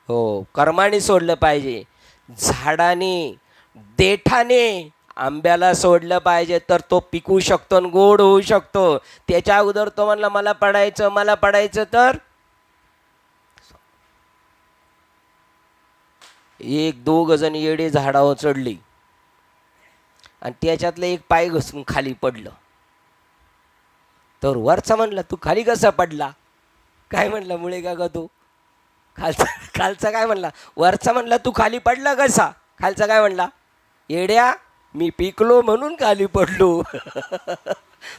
हो, कर्माने सोडलं पाहिजे. झाडाने देठाने आंब्याला सोडलं पाहिजे तर तो पिकू शकतो आणि गोड होऊ शकतो. त्याच्या अगोदर तो म्हणला मला पडायचं तर एक दोघ जण येडे झाडावर चढली आणि त्याच्यातलं एक पाय घसरून खाली पडलं. तर वरचा म्हणला तू खाली कसा पडला? काय म्हणला मुळे का ग तू? खालचा काय म्हणला? वरचा म्हणला तू खाली पडला कसा? खालचा काय म्हणला? येड्या, मी पिकलो म्हणून खाली पडलो.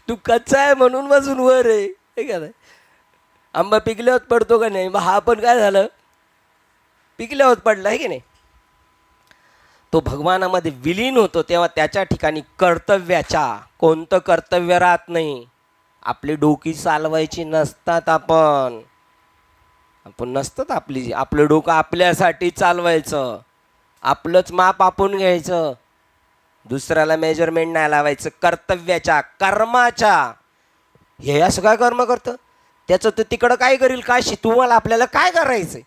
तू कच्चा आहे म्हणून वाजून वर आहे. हे का नाही? आंबा पिकल्यावर पडतो का नाही? मग हा पण काय झालं? पिकल्यावर पडला आहे की नाही? तो भगवानामध्ये विलीन होतो तेव्हा त्याच्या ठिकाणी कर्तव्याच्या कोणतं कर्तव्य राहत नाही. आपली डोकी चालवायची नसतात. आपण नसतात आपलं डोकं आपल्यासाठी चालवायचं. आपलंच माप आपण घ्यायचं. दुसऱ्याला मेजरमेंट नाही लावायचं. कर्तव्याच्या कर्माच्या. हे असं काय कर्म करतं त्याचं तर तिकडं काय करील काशी. तुम्हाला आपल्याला काय करायचं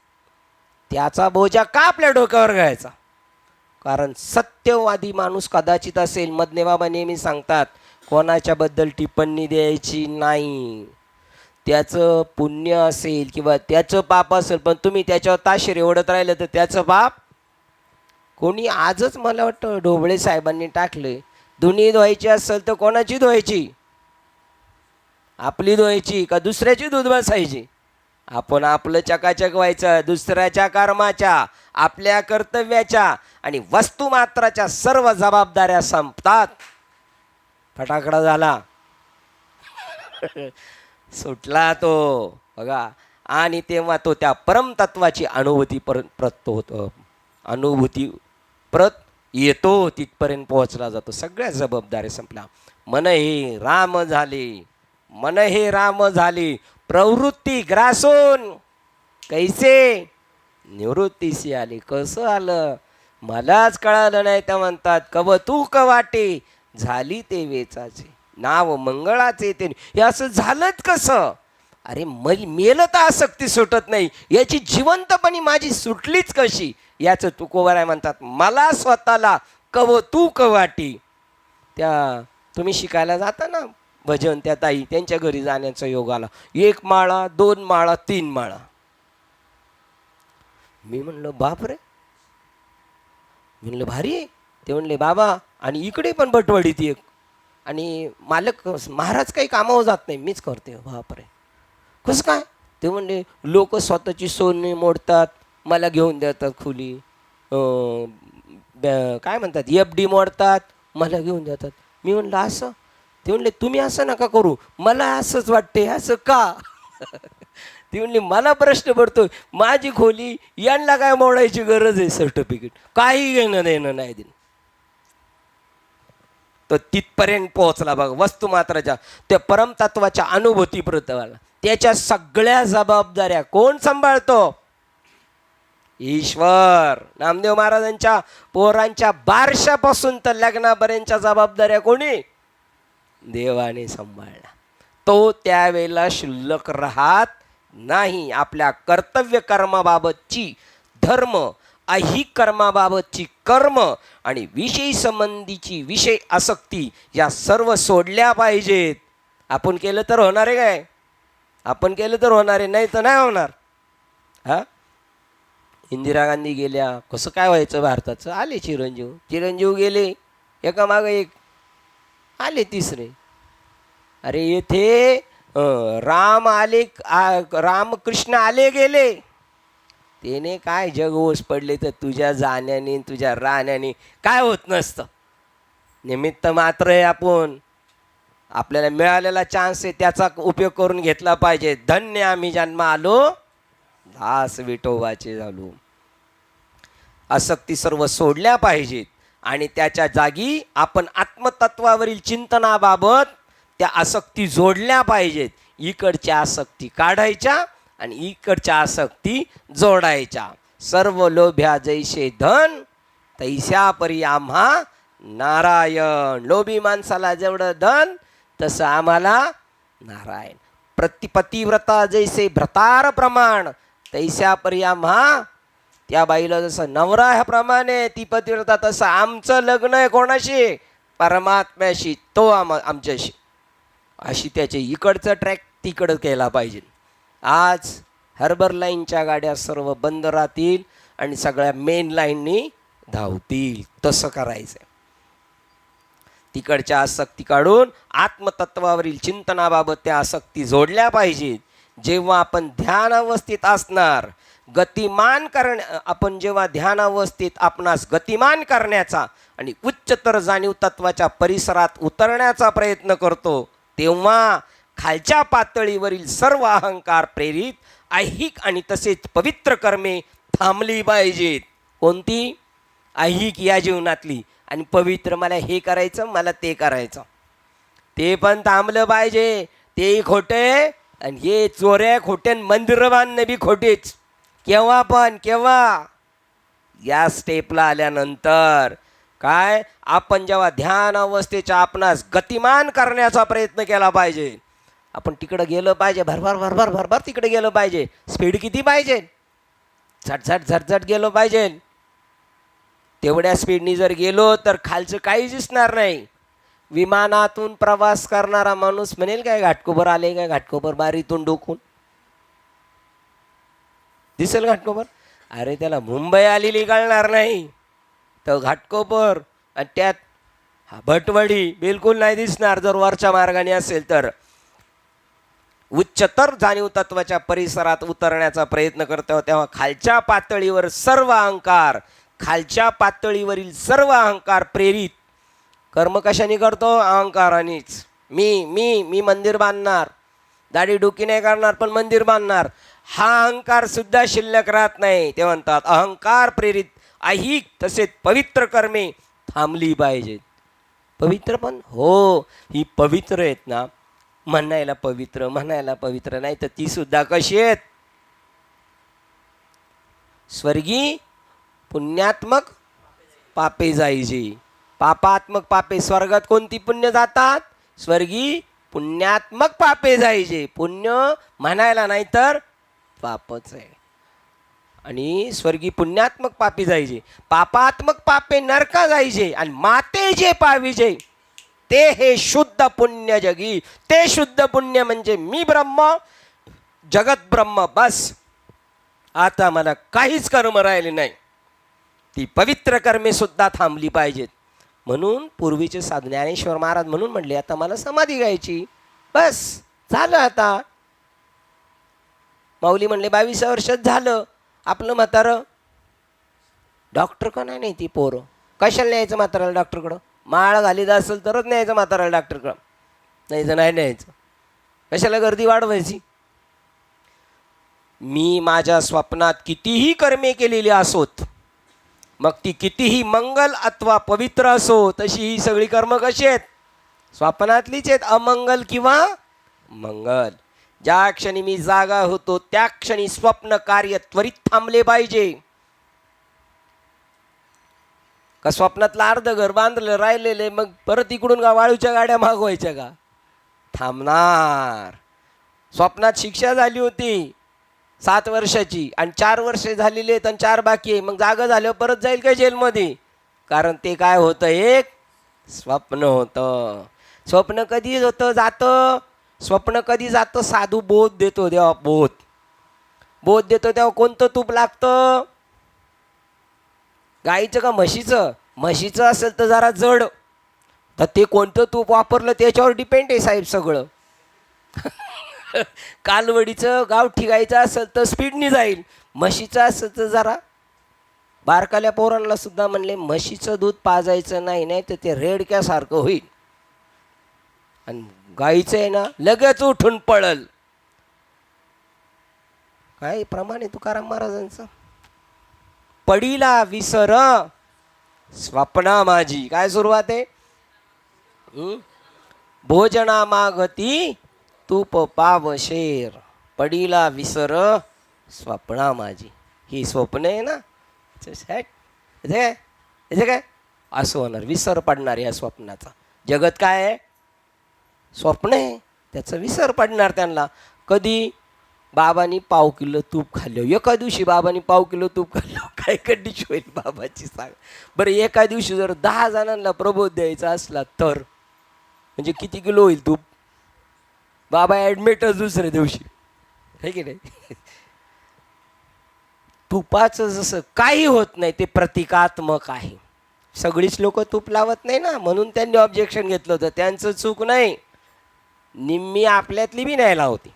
त्याचा बोजा का आपल्या डोक्यावर घ्यायचा? कारण सत्यवादी माणूस कदाचित असेल. मदने बाबा नेहमी सांगतात कोणाच्याबद्दल टिप्पणी द्यायची नाही. त्याचं पुण्य असेल किंवा त्याचं पाप असेल पण तुम्ही त्याच्यावर ताशेरे ओढत राहिलं तर त्याचं पाप कोणी. आजच मला वाटतं ढोबळे साहेबांनी टाकले धुणी धुवायची असेल तर कोणाची धुवायची? आपली धुवायची का दुसऱ्याची दूध बसायची? आपण आपलं चकाचक व्हायचं. दुसऱ्याच्या कर्माच्या आपल्या कर्तव्याच्या आणि वस्तुमात्राच्या सर्व जबाबदाऱ्या संपतात. फटाकडा झाला. सुटला तो बघा. आणि तेव्हा तो त्या परमतत्वाची अनुभूती परत येतो. तिथपर्यंत पोहोचला जातो. सगळ्या जबाबदाऱ्या संपल्या. मन हे राम झाले प्रवृत्ती ग्रासून कैसे निवृत्तीशी आली. कसं आलं मलाच कळालं नाही. तर म्हणतात कवतूक वाटे झाली ते वेचाचे नाव मंगळाचे ते. हे असं झालंच कसं? अरे मेलं तर आसक्ती सुटत नाही. याची जिवंतपणी माझी सुटलीच कशी? याचं तुकोबर आहे. म्हणतात मला स्वतःला कवतूक वाटी. त्या तुम्ही शिकायला जाता ना भजन, त्या ताई त्यांच्या घरी जाण्याचा योग आला. 1 माळा 2 माळा 3 माळा. मी म्हणलं बापरे. म्हणलं भारी आहे. ते म्हणले बाबा आणि इकडे पण बटवाडीत एक आणि मालक महाराज काही कामावर जात नाही मीच करते. बापरे कसं काय? ते म्हणले लोक स्वतःची सोने मोडतात मला घेऊन देतात खुली. काय म्हणतात FD मोडतात मला घेऊन देतात. मी म्हणलं असं? ते म्हणले तुम्ही असं नका करू. मला असंच वाटते. असं का? ती म्हणली मला प्रश्न पडतो माझी खोली यांना काय मोडायची गरज आहे? सर्टिफिकेट काही घेणं देणं नाही देणं. तो तिथपर्यंत पोहोचला बघ. वस्तुमात्राच्या त्या परमतत्वाच्या अनुभूती प्रतवाला. त्याच्या सगळ्या जबाबदाऱ्या कोण सांभाळतो? ईश्वर. नामदेव महाराजांच्या पोरांच्या बारशापासून तर लग्नापर्यंतच्या जबाबदाऱ्या कोणी? देवाने सांभाळला. तो त्यावेळेला शिल्लक राहत नाही. आपल्या कर्तव्य कर्माबाबतची धर्म, ऐहिक कर्माबाबतची कर्म आणि विषय संबंधीची विषय आसक्ती या सर्व सोडल्या पाहिजेत. आपण केलं तर होणार आहे काय? आपण केलं तर होणार आहे, नाही तर नाही होणार. हा इंदिरा गांधी गेल्या कसं काय व्हायचं भारताचं? आले चिरंजीव गेले एका मागं एक, आले तिसरे. अरे येथे राम आले, रामकृष्ण आले गेले. त्याने काय जग ओस पडले तर तुझ्या जाण्याने तुझ्या राहण्याने काय होत नसतं. निमित्त मात्र आहे आपण. आपल्याला मिळालेला चान्स आहे त्याचा उपयोग करून घेतला पाहिजे. धन्य आम्ही जन्म आलो दास विठोबाचे झालो. आसक्ती सर्व सोडल्या पाहिजेत आणि त्याच्या जागी आपण आत्मतत्वावरील चिंतनाबाबत त्या आसक्ती जोडल्या पाहिजेत. इकडच्या आसक्ती काढायच्या आणि इकडच्या आसक्ती जोडायच्या. सर्व लोभ्या जैसे धन तैस्या परी आम्हा नारायण. लोभी माणसाला जेवढं धन तसं आम्हाला नारायण. पतिव्रता जैसे भ्रतार प्रमाण तैस्या परी आम्हा. त्या बाईला जसं नवरा ह्याप्रमाणे ती पतिव्रता, तसं आमचं लग्न आहे कोणाशी? परमात्म्याशी, तो आमच्याशी. अशी त्याचे इकडचं ट्रॅक तिकडं केला पाहिजे. आज हार्बर लाईनच्या गाड्या सर्व बंद राहतील आणि सगळ्या मेन लाईननी धावतील. तसं करायचं. तिकडच्या आसक्ती काढून आत्मतत्वावरील चिंतनाबाबत त्या आसक्ती जोडल्या पाहिजेत. जेव्हा आपण ध्यान अवस्थेत असणार, गतिमान आपण जेव्हा ध्यान अवस्थेत आपणास गतिमान करण्याचा आणि उच्चतर जाणीव तत्वाच्या परिसरात उतरण्याचा प्रयत्न करतो, तेव्हा खालच्या पातळीवरील सर्व अहंकार प्रेरित ऐहिक आणि तसेच पवित्र कर्मे थांबली पाहिजेत. कोणती? ऐहिक या जीवनातली, आणि पवित्र मला हे करायचं, मला ते करायचं, ते पण थांबलं पाहिजे. तेही खोटे आणि हे चोऱ्या खोटे, मंदिर बांधणे बी खोटेच. केव्हा पण केव्हा? या स्टेपला आल्यानंतर काय, आपण जेव्हा ध्यान अवस्थेच्या आपणास गतिमान करण्याचा प्रयत्न केला पाहिजे. आपण तिकडं गेलं पाहिजे, भरभर भरभर भरभर तिकडे गेलं पाहिजे. स्पीड किती पाहिजे? झटझट झटझट गेलो पाहिजे. तेवढ्या स्पीडनी जर गेलो तर खालचं काहीच दिसणार नाही. विमानातून प्रवास करणारा माणूस म्हणेल काय घाटकोपर आले, काय घाटकोपर बारीतून डोकून दिसेल घाटकोपर? अरे त्याला मुंबई आलेली कळणार नाही, तर घाटकोपर आणि त्यात भटवडी बिलकुल नाही दिसणार जर वरच्या मार्गाने असेल तर. उच्चतर जाणीव तत्वाच्या परिसरात उतरण्याचा प्रयत्न करतो तेव्हा खालच्या पातळीवर सर्व अहंकार, खालच्या पातळीवरील सर्व अहंकार प्रेरित कर्म कशाने करतो? अहंकारानेच. मी मी मी मंदिर बांधणार, दाढी डुकी नाही करणार पण मंदिर बांधणार, हा अहंकार सुद्धा शिल्लक राहत नाही. ते म्हणतात अहंकार प्रेरित ऐहिक तसेच पवित्र कर्मे थांबली पाहिजेत. पवित्र पण हो, ही पवित्र आहेत ना, म्हणायला पवित्र नाही तर ती सुद्धा कशी आहेत? स्वर्गी पुण्यात्मक पापे जायची. पापात्मक पापे स्वर्गात कोणती पुण्य जातात? स्वर्गी पुण्यात्मक पापे जायचे. पुण्य म्हणायला नाही तर पापच आहे. आणि स्वर्गी पुण्यात्मक पापी जायचे, पापात्मक पापे नरका जायचे, आणि माते जे पाविजे ते हे शुद्ध पुण्य जगी. ते शुद्ध पुण्य म्हणजे मी ब्रह्म, जगत ब्रह्म. बस आता मला काहीच कर्म राहिले नाही. ती पवित्र कर्मे सुद्धा थांबली पाहिजेत. म्हणून पूर्वीचे साधू ज्ञानेश्वर महाराज म्हणून म्हणले, आता मला समाधी घ्यायची, बस झालं. आता माऊली म्हणले 22 वर्षात झालं आपलं म्हातारं. डॉक्टर का नाही ती पोरं कशाला न्यायचं म्हाताराला डॉक्टरकडं? माळ घालीत असेल तरच न्यायचं म्हाताराला डॉक्टरकडं, नाही तर नाही न्यायचं. कशाला गर्दी वाढवायची? मी माझ्या स्वप्नात कितीही कर्मे केलेली असोत, मग ती कितीही मंगल अथवा पवित्र असो, तशी ही सगळी कर्म कशी आहेत? स्वप्नातलीच आहेत, अमंगल किंवा मंगल. ज्या क्षणी मी जागा होतो त्या क्षणी स्वप्न कार्य त्वरित थांबले पाहिजे. का स्वप्नातलं अर्ध घर बांधलं राहिलेले, मग परत इकडून का वाळूच्या गाड्या मागवायच्या का? थांबणार. स्वप्नात शिक्षा झाली होती 7 वर्षाची आणि 4 वर्षे झालेली आहेत आणि 4 बाकी आहे, मग जागा झाल्यावर परत जाईल काय जेलमध्ये? कारण ते काय होतं, एक स्वप्न होतं. स्वप्न कधी होतं जातं? स्वप्न कधी जातं? साधू बोध देतो तेव्हा. बोध देतो तेव्हा कोणतं तूप लागतं? गाईचं का म्हशीचं? म्हशीचं असेल तर जरा जड, तर ते कोणतं तूप वापरलं त्याच्यावर डिपेंड आहे साहेब सगळं. कालवडीचं गावठी गाईचं असेल तर स्पीडनी जाईल, म्हशीचं असेल तर जरा. बारकाल्या पोरांना सुद्धा म्हणले म्हशीचं दूध पाजायचं नाही, नाही तर ते रेडक्यासारखं होईल. आणि गाईचं आहे ना लगेच उठून पळल. काय प्रमाण आहे तुकाराम महाराजांचं? पडीला विसर स्वप्ना माझी. काय सुरुवात आहे? भोजना मागती तूप पावशेर. पडीला विसर स्वप्ना माझी. ही स्वप्न आहे ना, काय असं होणार, विसर पडणार या स्वप्नाचा. जगत काय आहे? स्वप्न आहे, त्याचा विसर पडणार त्यांना. कधी? बाबांनी 1/2 किलो तूप खाल्लं. एका दिवशी बाबांनी 1/2 किलो तूप खाल्लं, काय कंडिशन होईल बाबाची सांग बरं. एका दिवशी जर 10 जणांना प्रबोध द्यायचा असला तर म्हणजे किती किलो होईल तूप? बाबा ॲडमिटच दुसऱ्या दिवशी, आहे की नाही? तुपाचं जसं काही होत नाही, ते प्रतिकात्मक आहे. सगळीच लोक तूप लावत नाही ना, म्हणून त्यांनी ऑब्जेक्शन घेतलं होतं. त्यांचं चूक नाही, निम्मी आपल्यातली बी नाही लावती.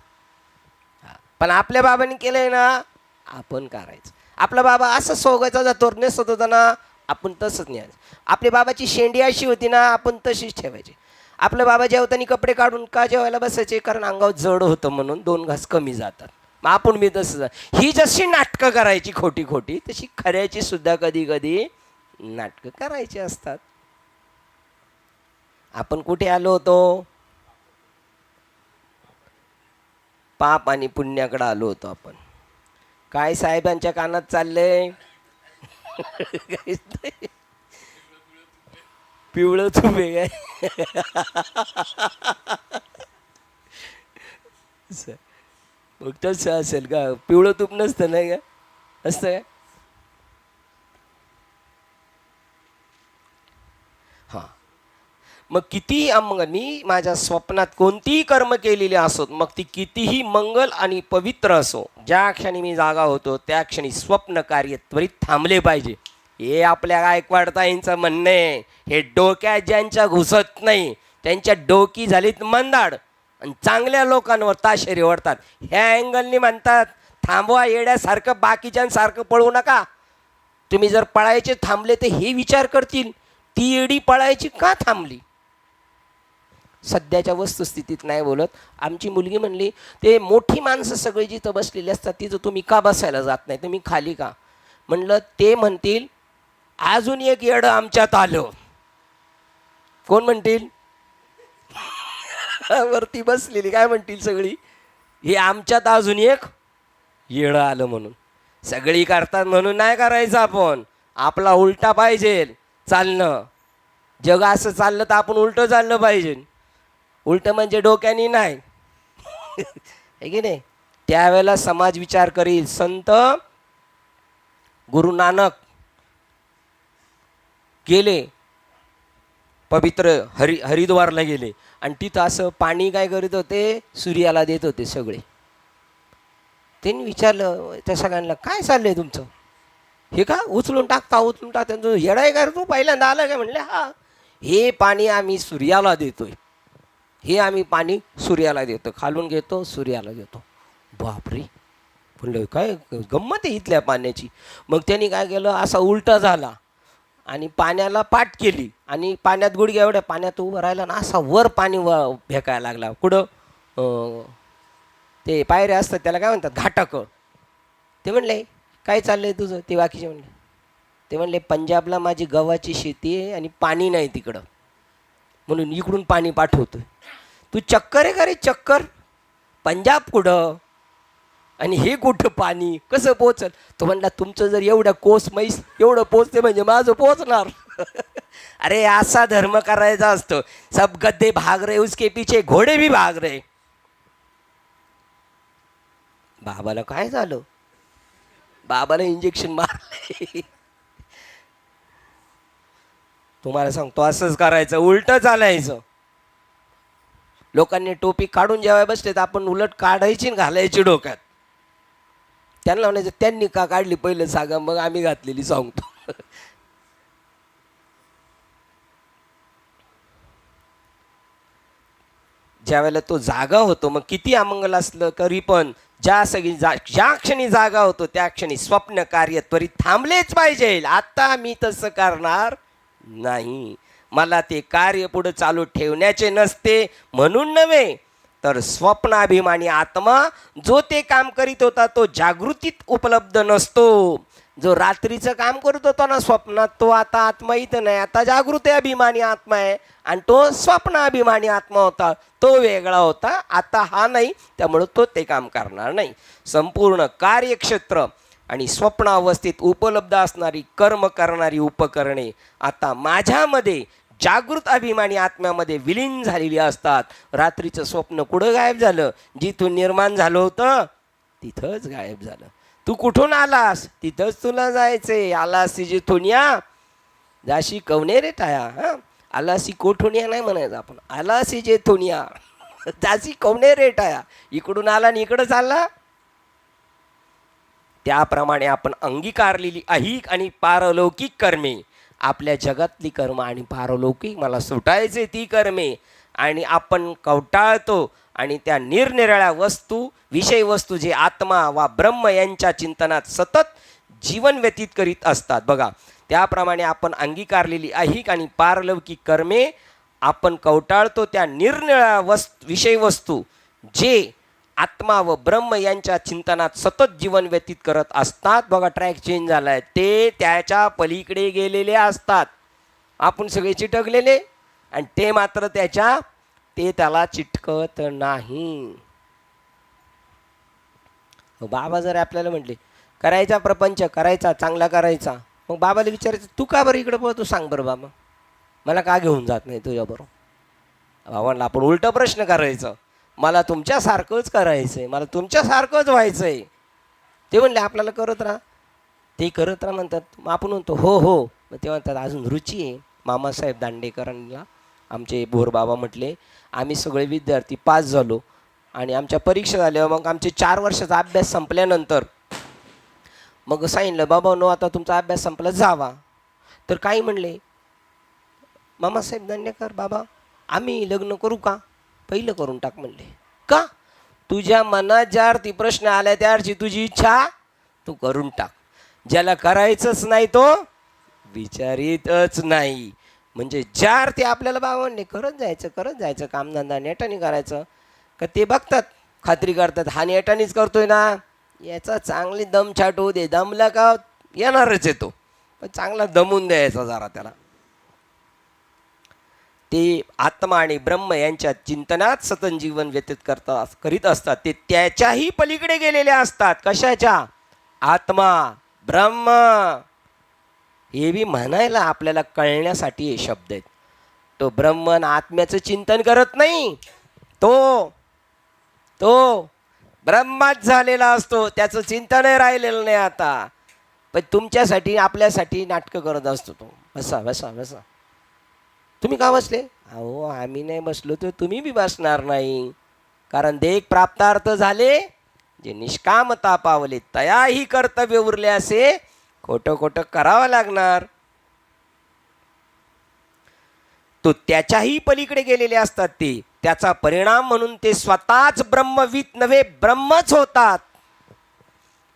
पण आपल्या बाबांनी केलंय ना, आपण करायचं. आपला बाबा असं सोगायचा जातो नेसत होता ना, आपण तसंच न्यायचं. आपल्या बाबाची शेंडी अशी होती ना, आपण तशीच ठेवायची. आपल्या बाबा जेवताना कपडे काढून का जेवायला बसायचे? कारण अंगावर जड होतं म्हणून 2 घास कमी जातात. मग आपण मी तसं. ही जशी नाटकं करायची खोटी खोटी, तशी खऱ्याची सुद्धा कधी कधी नाटकं करायची असतात. आपण कुठे आलो होतो? पाप आणि पुण्याकडे आलो होतो आपण. काय साहेबांच्या कानात चाललंय? पिवळं तूप आहे काय? मग तसं असेल का? पिवळं तूप नसतं नाही का? असतं काय? हां, मग कितीही मग मी माझ्या स्वप्नात कोणतीही कर्म केलेली असोत, मग ती कितीही मंगल आणि पवित्र असो, ज्या क्षणी मी जागा होतो त्या क्षणी स्वप्न कार्य त्वरित थांबले पाहिजे. हे आपल्या गायकवाडताईंचं म्हणणं आहे. हे डोक्यात ज्यांच्या घुसत नाही त्यांच्या डोकी झालीत मंदाड आणि चांगल्या लोकांवर ताशेरे ओढतात. ह्या अँगलनी म्हणतात थांबवा, येड्यासारखं बाकीच्यांसारखं पळू नका. तुम्ही जर पळायचे थांबले तर हे विचार करतील ती येडी पळायची का थांबली. सध्याच्या वस्तुस्थितीत नाही बोलत. आमची मुलगी म्हणली ते मोठी माणसं सगळी जिथं बसलेली असतात तिथं तुम्ही का बसायला जात नाही, तुम्ही खाली का? म्हणलं ते म्हणतील अजून एक येडं आमच्यात आलं. कोण म्हणतील? वरती बसलेली काय म्हणतील सगळी, हे आमच्यात अजून एक येडं आलं म्हणून. सगळी करतात म्हणून नाही करायचं आपण. आपला उलटा पाहिजे चालणं. जग असं चाललं तर आपण उलटं चाललं पाहिजे. उलटं म्हणजे डोक्याने नाही, आहे की नाही? त्यावेळेला समाज विचार करील. संत गुरु नानक गेले पवित्र हरिद्वारला गेले आणि तिथं असं पाणी काय करीत होते, सूर्याला देत होते सगळे. त्यांनी विचारलं त्या सगळ्यांना काय चाललंय तुमचं? हे का उचलून टाकता येडाय का तू, पहिल्यांदा आलं काय? म्हणले हा, हे पाणी आम्ही सूर्याला देतोय. हे आम्ही पाणी सूर्याला देतो, खालून घेतो सूर्याला देतो. बापरे, म्हणलं काय गंमत आहे इथल्या पाण्याची. मग त्यांनी काय केलं, असा उलटा झाला आणि पाण्याला पाठ केली आणि पाण्यात गुडघ्या एवढ्या पाण्यात उभं राहिला ना, असा वर पाणी फेकायला लागला. कुठं ते पायऱ्या असतात त्याला काय म्हणतात, घाटाकं. ते म्हणले काय चाललंय तुझं? ते बाकीचे म्हणले, ते म्हणले पंजाबला माझी गव्हाची शेती आहे आणि पाणी नाही तिकडं, म्हणून इकडून पाणी पाठवतोय. तू चक्कर आहे का रे? चक्कर पंजाब कुठं आणि हे कुठं पाणी कसं पोचल? तो म्हणला तुमचं जर एवढं कोस मैस एवढं पोचते म्हणजे माझं पोचणार. अरे असा धर्म करायचा असतो. सब गद्दे भाग रहे उसके पीछे घोडे भी भाग रहे. बाबाला काय झालं? बाबाला इंजेक्शन मारले. तुम्हाला सांगतो असंच करायचं, उलट चालायचं. लोकांनी टोपी काढून जेव्हा बसले तर आपण उलट काढायची घालायची डोक्यात. त्यांना म्हणायचं त्यांनी का काढली पहिलं सांगा, मग आम्ही घातलेली सांगतो. ज्या वेळेला तो जागा होतो, मग किती अमंगल असलं तरी पण ज्या क्षणी जागा होतो त्या क्षणी स्वप्न कार्य त्वरित थांबलेच पाहिजे. आता मी तसं करणार नाही, मला ते कार्य पुढे चालू ठेवण्याचे नसते म्हणून नव्हे, तर स्वप्नाभिमानी आत्मा जो ते काम करीत होता तो जागृतीत उपलब्ध नसतो. जो रात्रीचं काम करत होता ना स्वप्नात, तो आता आत्मा इथं नाही, आता जागृत अभिमानी आत्मा आहे. आणि तो स्वप्न अभिमानी आत्मा होता, तो वेगळा होता, आता हा नाही, त्यामुळं तो ते काम करणार नाही. संपूर्ण कार्यक्षेत्र आणि स्वप्न अवस्थेत उपलब्ध असणारी कर्म करणारी उपकरणे आता माझ्यामध्ये जागृत अभिमानी आत्म्यामध्ये विलीन झालेली असतात. रात्रीचं स्वप्न कुठं गायब झालं? जिथून निर्माण झालं होतं तिथंच गायब झालं. तू कुठून आलास तिथंच तुला जायचंय. आलास जिथून या जाशी कवने रे टाया. हां, आलासी कोठून या नाही म्हणायचं आपण, आलासी जेथून या जाशी कवने रे टाया. इकडून आला आणि इकडं चालला. त्याप्रमाणे आपण अंगीकारलेली ऐहिक आणि पारलौकिक कर्मे, आपल्या जगातली कर्म आणि पारलौकिक मला सुटायचे ती कर्मे, आणि आपण कवटाळतो आणि त्या निरनिराळ्या वस्तू विषय वस्तू जे आत्मा वा ब्रह्म यांच्या चिंतनात सतत जीवन व्यतीत करीत असतात. बघा, त्याप्रमाणे आपण अंगीकारलेली ऐहिक आणि पारलौकिक कर्मे आपण कवटाळतो त्या निरनिराळ्या विषय वस्तू जे आत्मा व ब्रह्म यांच्या चिंतनात सतत जीवन व्यतीत करत असतात. बघा, ट्रॅक चेंज झाला आहे. ते त्याच्या पलीकडे गेलेले असतात. आपण सगळे चिटकलेले आणि ते मात्र ते त्याला चिटकत नाही. बाबा जर आपल्याला म्हटले करायचा प्रपंच करायचा, चांगला करायचा, मग बाबाला विचारायचं तू का बरं इकडं पळतो, सांग बरं बाबा, मला का घेऊन जात नाही तुझ्याबरोबर. बाबांना आपण उलटा प्रश्न करायचं, मला तुमच्यासारखंच करायचं आहे, मला तुमच्यासारखंच व्हायचं आहे. ते म्हणले आपल्याला करत राहा, ते करत राहा म्हणतात. मग आपण म्हणतो हो हो. मग ते म्हणतात अजून रुची आहे. मामासाहेब दांडेकरांना आमचे भोर बाबा म्हटले, आम्ही सगळे विद्यार्थी पास झालो आणि आमच्या परीक्षा झाल्या. मग आमचे 4 वर्षाचा अभ्यास संपल्यानंतर मग सांगितलं बाबा नो आता तुमचा अभ्यास संपला जावा. तर काही म्हणले मामासाहेब दांडेकर बाबा आम्ही लग्न करू का? पहिलं करून टाक म्हणले. का? तुझ्या मनात ज्या अर्थी प्रश्न आल्या त्या अर्थी तुझी इच्छा तू करून टाक. ज्याला करायचंच नाही तो विचारितच नाही. म्हणजे ज्या अर्थी आपल्याला बाबा म्हणले करत जायचं कामधंदा नेटाने करायचं का, ते बघतात खात्री करतात हा नेटानेच करतोय ना, याचा चांगली दम छाट होऊ दे, दमला का येणारच येतो, पण चांगला दमून द्यायचा जरा त्याला. ते आत्मा आणि ब्रह्म यांच्या चिंतनात सतत जीवन व्यतीत करीत असतात. ते त्याच्याही पलीकडे गेलेले असतात. कशाच्या? आत्मा ब्रह्म. हे बी म्हणायला आपल्याला कळण्यासाठी हे शब्द आहेत. तो ब्रह्मन आत्म्याचं चिंतन करत नाही, तो ब्रह्माच झालेला असतो, त्याचं चिंतनही राहिलेलं नाही आता. पण तुमच्यासाठी आपल्यासाठी नाटकं करत असतो तो. बसा बसा बसा. तुम्ही का बसले? अहो आम्ही नाही बसलो तर तुम्ही बी बसणार नाही. कारण देह प्राप्तार्थ झाले जे निष्कामता पावले, तयाही कर्तव्य उरले असे खोटं खोटं करावं लागणार. तो त्याच्याही पलीकडे गेलेले असतात. ते त्याचा परिणाम म्हणून ते स्वतःच ब्रह्मवित नव्हे ब्रह्मच होतात.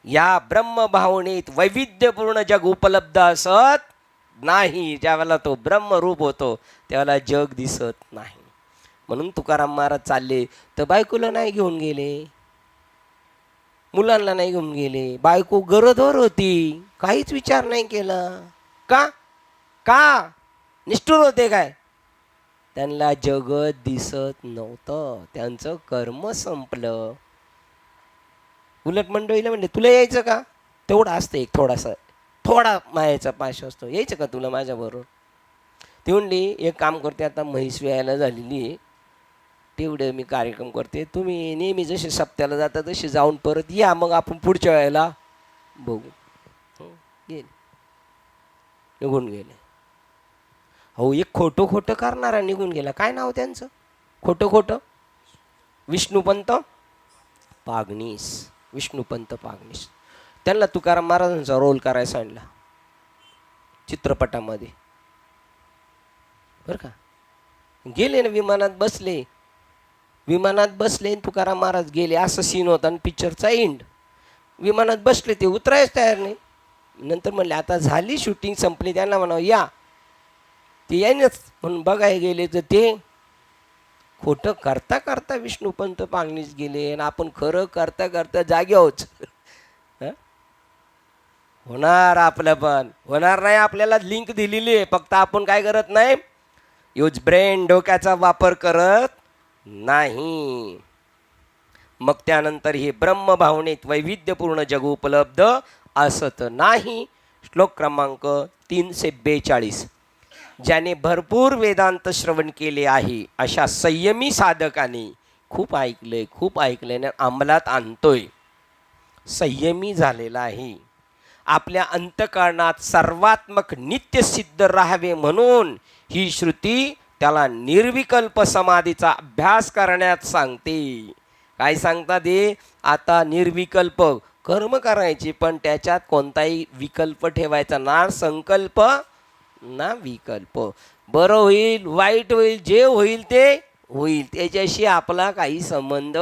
या ब्रह्मभावनेत वैविध्यपूर्ण जग उपलब्ध असत नाही. ज्यावेळेला तो ब्रह्मरूप होतो त्यावेळेला जग दिसत नाही. म्हणून तुकाराम महाराज चालले तर बायकोला नाही घेऊन गेले, मुलांना नाही घेऊन गेले. बायको गरोदर होती, काहीच विचार नाही केला. का निष्ठुर होते काय? त्यांना जगत दिसत नव्हतं, त्यांचं कर्म संपलं. उलट मंडळीला म्हणले तुला यायचं का? तेवढा असतं एक थोडा मायाचा पाश असतो, यायचं का तुला माझ्याबरोबर? ती म्हणली एक काम करते, आता म्हैस व्यायला झालेली आहे, तेवढे मी कार्यक्रम करते, तुम्ही नेहमी जसे सप्त्याला जाता तसे जाऊन परत या, मग आपण पुढच्या वेळेला बघू. गेले, निघून गेले. हो, एक खोटं करणारा निघून गेला. काय नाव त्यांचं? खोटं विष्णुपंत पागनीस. विष्णुपंत पागनीस. त्यांना तुकाराम महाराजांचा रोल करायला सांगितला चित्रपटामध्ये, बरं का. गेले ना, विमानात बसले तुकाराम महाराज गेले. असं सीन होता आणि पिक्चरचा एंड. विमानात बसले, ते उतरायच तयार नाही. नंतर म्हणले आता झाली शूटिंग संपली, त्यांना म्हणावं या, ते यायनच म्हणून बघायला गेले. तर ते खोटं करता विष्णुपंत पागणीच गेले आणि आपण खरं करता जागे आहोत. होणार आपलं पण होणार नाही. आपल्याला लिंक दिलेली आहे, फक्त आपण काय करत नाही, यूज ब्रेन, डोक्याचा वापर करत नाही. मग त्यानंतर हे ब्रह्मभावनेत वैविध्यपूर्ण जग उपलब्ध असत नाही. श्लोक क्रमांक 342. ज्याने भरपूर वेदांत श्रवण केले आहे अशा संयमी साधकाने, खूप ऐकल्याने अंमलात आणतोय, संयमी झालेला आहे. आपल्या अंतःकरणात सर्वात्मक नित्य सिद्ध राहावे म्हणून ही श्रुती त्याला निर्विकल्प समाधीचा अभ्यास करण्यात सांगते. काय सांगतात हे? आता निर्विकल्प कर्म करायची, पण त्याच्यात कोणताही विकल्प ठेवायचा ना, संकल्प ना विकल्प. बरं होईल, वाईट होईल, जे होईल ते होईल, त्याच्याशी आपला काही संबंध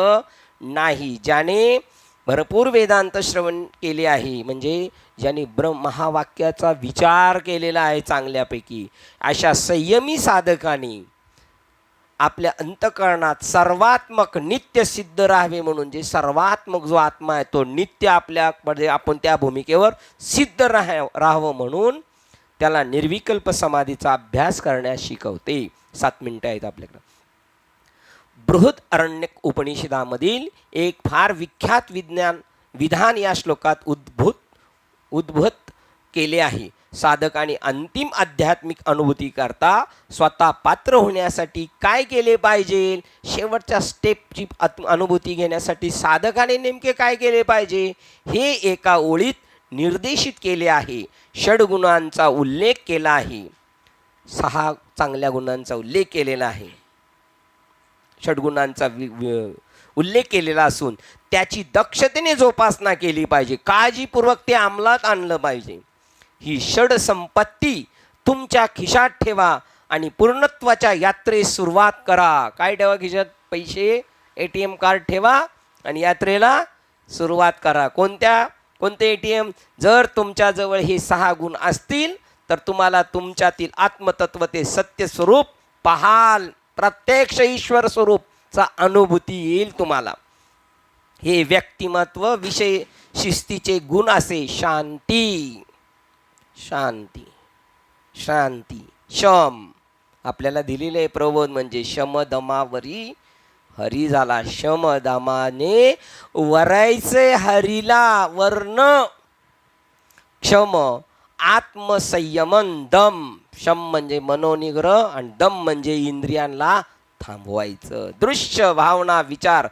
नाही. ज्याने भरपूर वेदांत श्रवण केले आहे, म्हणजे ज्याने महावाक्याचा विचार केलेला आहे चांगल्यापैकी, अशा संयमी साधकाने आपल्या अंतःकरणात सर्वात्मक नित्य सिद्ध राहावे म्हणून, जे सर्वात्मक जो आत्मा आहे तो नित्य आपल्यामध्ये, आपण त्या भूमिकेवर सिद्ध राहावं म्हणून त्याला निर्विकल्प समाधीचा अभ्यास करण्यास शिकवते. 7 मिनिटं आहेत आपल्याकडे. बृहदरण्यक उपनिषदामधील एक फार विख्यात विधान या श्लोकात उद्भूत केले आहे. साधकाने अंतिम आध्यात्मिक अनुभूती करता स्वतः पात्र होण्यासाठी काय केले पाहिजे, शेवटच्या स्टेपची अनुभूती घेण्यासाठी साधकाने नेमके काय केले पाहिजे, हे एका ओळीत निर्देशित केले आहे. षड्गुणांचा उल्लेख केला आहे. 6 चांगल्या गुणांचा उल्लेख केलेला आहे. षड्गुणांचा उल्लेख केलेला असून त्याची दक्षतेने जोपासना केली पाहिजे. काळजीपूर्वक ते अंमलात आणलं पाहिजे. ही षड संपत्ती तुमच्या खिशात ठेवा आणि पूर्णत्वाच्या यात्रेस सुरुवात करा. काय ठेवा खिशात? पैसे, ATM कार्ड ठेवा आणि यात्रेला सुरुवात करा. कोणते ATM? जर तुमच्याजवळ हे 6 गुण असतील तर तुम्हाला तुमच्यातील आत्मतत्व ते सत्य स्वरूप पाहाल, प्रत्यक्ष ईश्वर स्वरूपचा अनुभूती येईल तुम्हाला. हे व्यक्तिमत्व विषय शिस्तीचे गुण असे. शांती, शांती, शांती, शम आपल्याला दिलेले आहे. प्रबोध म्हणजे शमदमावरी हरी झाला. शमदमाने वरायचे हरीला वर्ण. क्षम आत्मसंयमन. दम, शम म्हणजे मनोनिग्रह आणि दम म्हणजे इंद्रियांना थांबवायचं. दृश्य भावना विचार,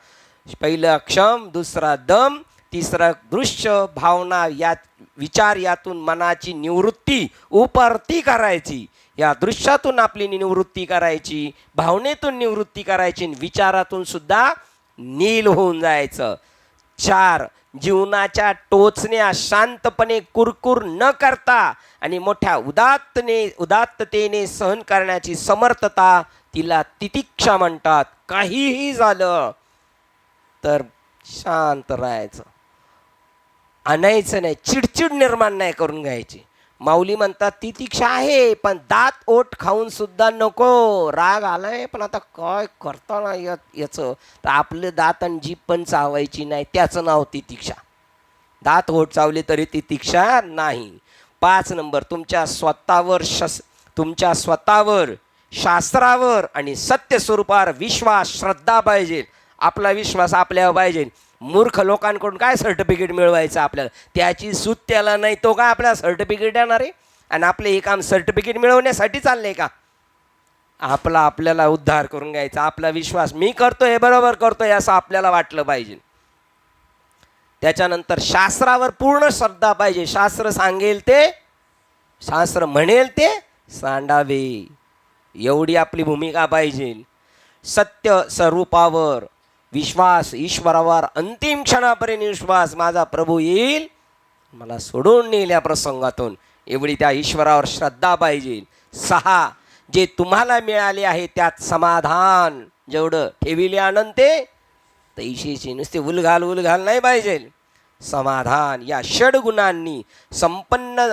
पहिलं क्षम, दुसरा दम, तिसरा दृश्य भावना या विचार, यातून मनाची निवृत्ती उपरती करायची. या दृश्यातून आपली निवृत्ती करायची, भावनेतून निवृत्ती करायची, विचारातून सुद्धा नील होऊन जायचं. 4 जीवनाच्या टोचण्या शांतपणे कुरकुर न करता आणि मोठ्या उदात्ततेने सहन करण्याची समर्थता, तिला तितिक्षा म्हणतात. काहीही झालं तर शांत राहायचं, आणायचं नाही, चिडचिड निर्माण नाही करून घ्यायची. माऊली म्हणतात तितिक्षा आहे, पण दात ओठ खाऊन सुद्धा नको. राग आलाय पण आता काय करता ना याचं, तर आपले दात आणि जीभ पण चावायची नाही, त्याचं नाव तितिक्षा. दात ओठ चावले तरी तितिक्षा नाही. 5 नंबर, तुमच्या स्वतःवर शास्त्रावर आणि सत्य स्वरूपावर विश्वास, श्रद्धा पाहिजे. आपला विश्वास आपल्यावर पाहिजे. मूर्ख लोकांकडून काय सर्टिफिकेट मिळवायचं आपल्याला, त्याची सूत त्याला नाही, तो काय आपल्याला सर्टिफिकेट देणार आहे? आणि आपले हे काम सर्टिफिकेट मिळवण्यासाठी चाललंय का? आपल्याला उद्धार करून घ्यायचा. आपला विश्वास, मी करतोय, बरोबर करतोय असं आपल्याला वाटलं पाहिजे. त्याच्यानंतर शास्त्रावर पूर्ण श्रद्धा पाहिजे. शास्त्र सांगेल ते, शास्त्र म्हणेल ते सांडावे, एवढी आपली भूमिका पाहिजे. सत्य स्वरूपावर विश्वास, ईश्वरावर अंतिम क्षणापर्यंत विश्वास, माझा प्रभू येईल मला सोडून नेईल या प्रसंगातून, एवढी त्या ईश्वरावर श्रद्धा पाहिजे. 6 जे तुम्हाला मिळाले आहे त्यात समाधान, जेवढं ठेविले आनंद ते तैशीची, नुसते उलघाल नाही पाहिजे. समाधान या षड्गुणांनी संपन्न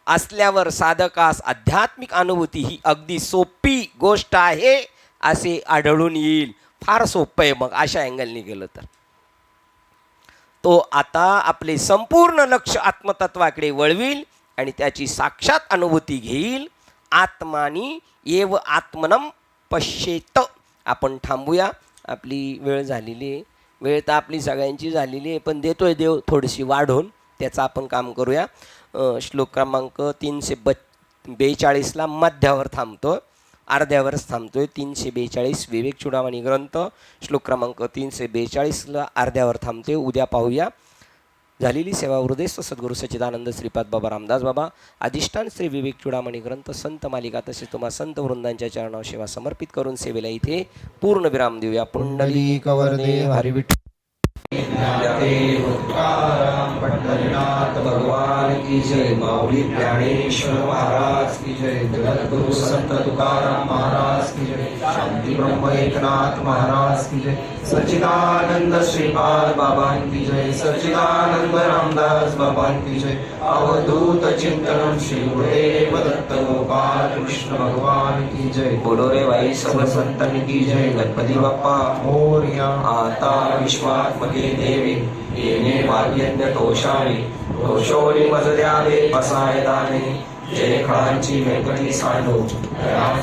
असल्यावर साधकास आध्यात्मिक अनुभूती ही अगदी सोपी गोष्ट आहे असे आढळून येईल. फार सोपं आहे मग अशा अँगलने गेलं तर. तो आता आपले संपूर्ण लक्ष आत्मतत्वाकडे वळविल आणि त्याची साक्षात अनुभूती घेईल. आत्मानी एव आत्मनम पश्येत. आपण थांबूया, आपली वेळ झालेली आहे. वेळ तर आपली सगळ्यांची झालेली आहे, पण देतोय देव थोडीशी वाढवून, त्याचं आपण काम करूया. श्लोक क्रमांक 342ला मध्यावर थांबतो, अर्ध्यावरच थांबतोय. 342 विवेक चूडामणी ग्रंथ श्लोक क्रमांक 342ला अर्ध्यावर थांबतोय. उद्या पाहूया. झालेली सेवा हृदयस्थ सद्गुरू सच्चिदानंद श्रीपाद बाबा रामदास बाबा, अधिष्ठान श्री विवेक चूडामणी ग्रंथ संत मालिका, तसेच तुम्हा संत वृंदांच्या चरणावर सेवा समर्पित करून सेवेला इथे पूर्ण विराम देऊया. पुंडलिक वरदे हरी विठ्ठल. पंढरीनाथ भगवान की जय. माऊली ज्ञानेश्वर महाराज की जय. जगद्गुरु संत तुकाराम महाराज की जय. शांती ब्रह्म एकनाथ महाराज की जय. सच्चिदानंद श्रीपाद बाबा की जय. सच्चिदानंद रामदास बाबा की जय. अवधूत चिंतन श्री गुरुदेव दत्त गोपाल कृष्ण भगवान की जय. बोलो रे भाई सब संतन की जय. गणपती बाप्पा मोरया. आता विश्वात्मके देवी येणे वाद्यज्ञ तोषावी. तोषोनी मज द्यावे पसाय दाने. जय खळांची व्यंकटी सांडो.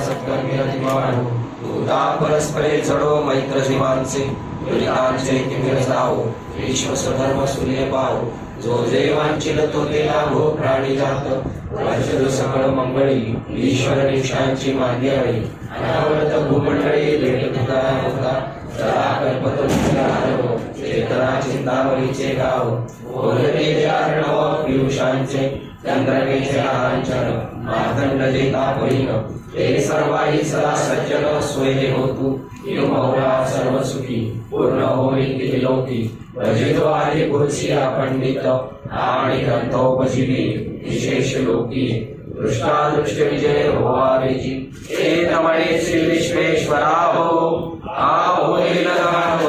सत्कर्मी वाढो. दूता परस्परे चढो मैत्र जीवांचे. दुरितांचे तिमिर जाओ. विश्व स्वधर्म सूर्य पाहो. जो जे वांछिल तो ते लाभो. प्राणी जात वर्षद सकळ मंगळी. ईश्वर निष्ठांची मांद्याळी. अनावरत भूमंडळी भेट तुकारा होता. सदा कल्पतो निरालो. चेतना चिंतामणीचे गाव. बोलते अर्णव पियुषांचे. चंद्रकेचे लांछन. मार्तंड जे तापहीन. ते सर्वाही सदा सज्जन सोय होतु. युमौला सर्व सुखी. पूर्ण होई त्रिलोकी. भजितो आदि पुरुषिया पंडित. आणि ग्रंथोपजीवी विशेष लोकी. दृष्टादृष्ट विजय होवावेची. एतमळे श्री विश्वेश्वराहो. आओ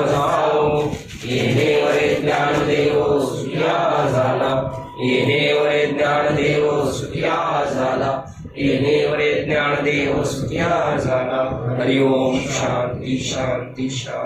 जाओ. येणे वरे ज्ञान देवो सुखिया झाला. येणे वरे ज्ञान देवो सुखिया झाला. येणे वरे ज्ञान देवो सुखिया झाला. हरि ओम. शांती शांती शांती.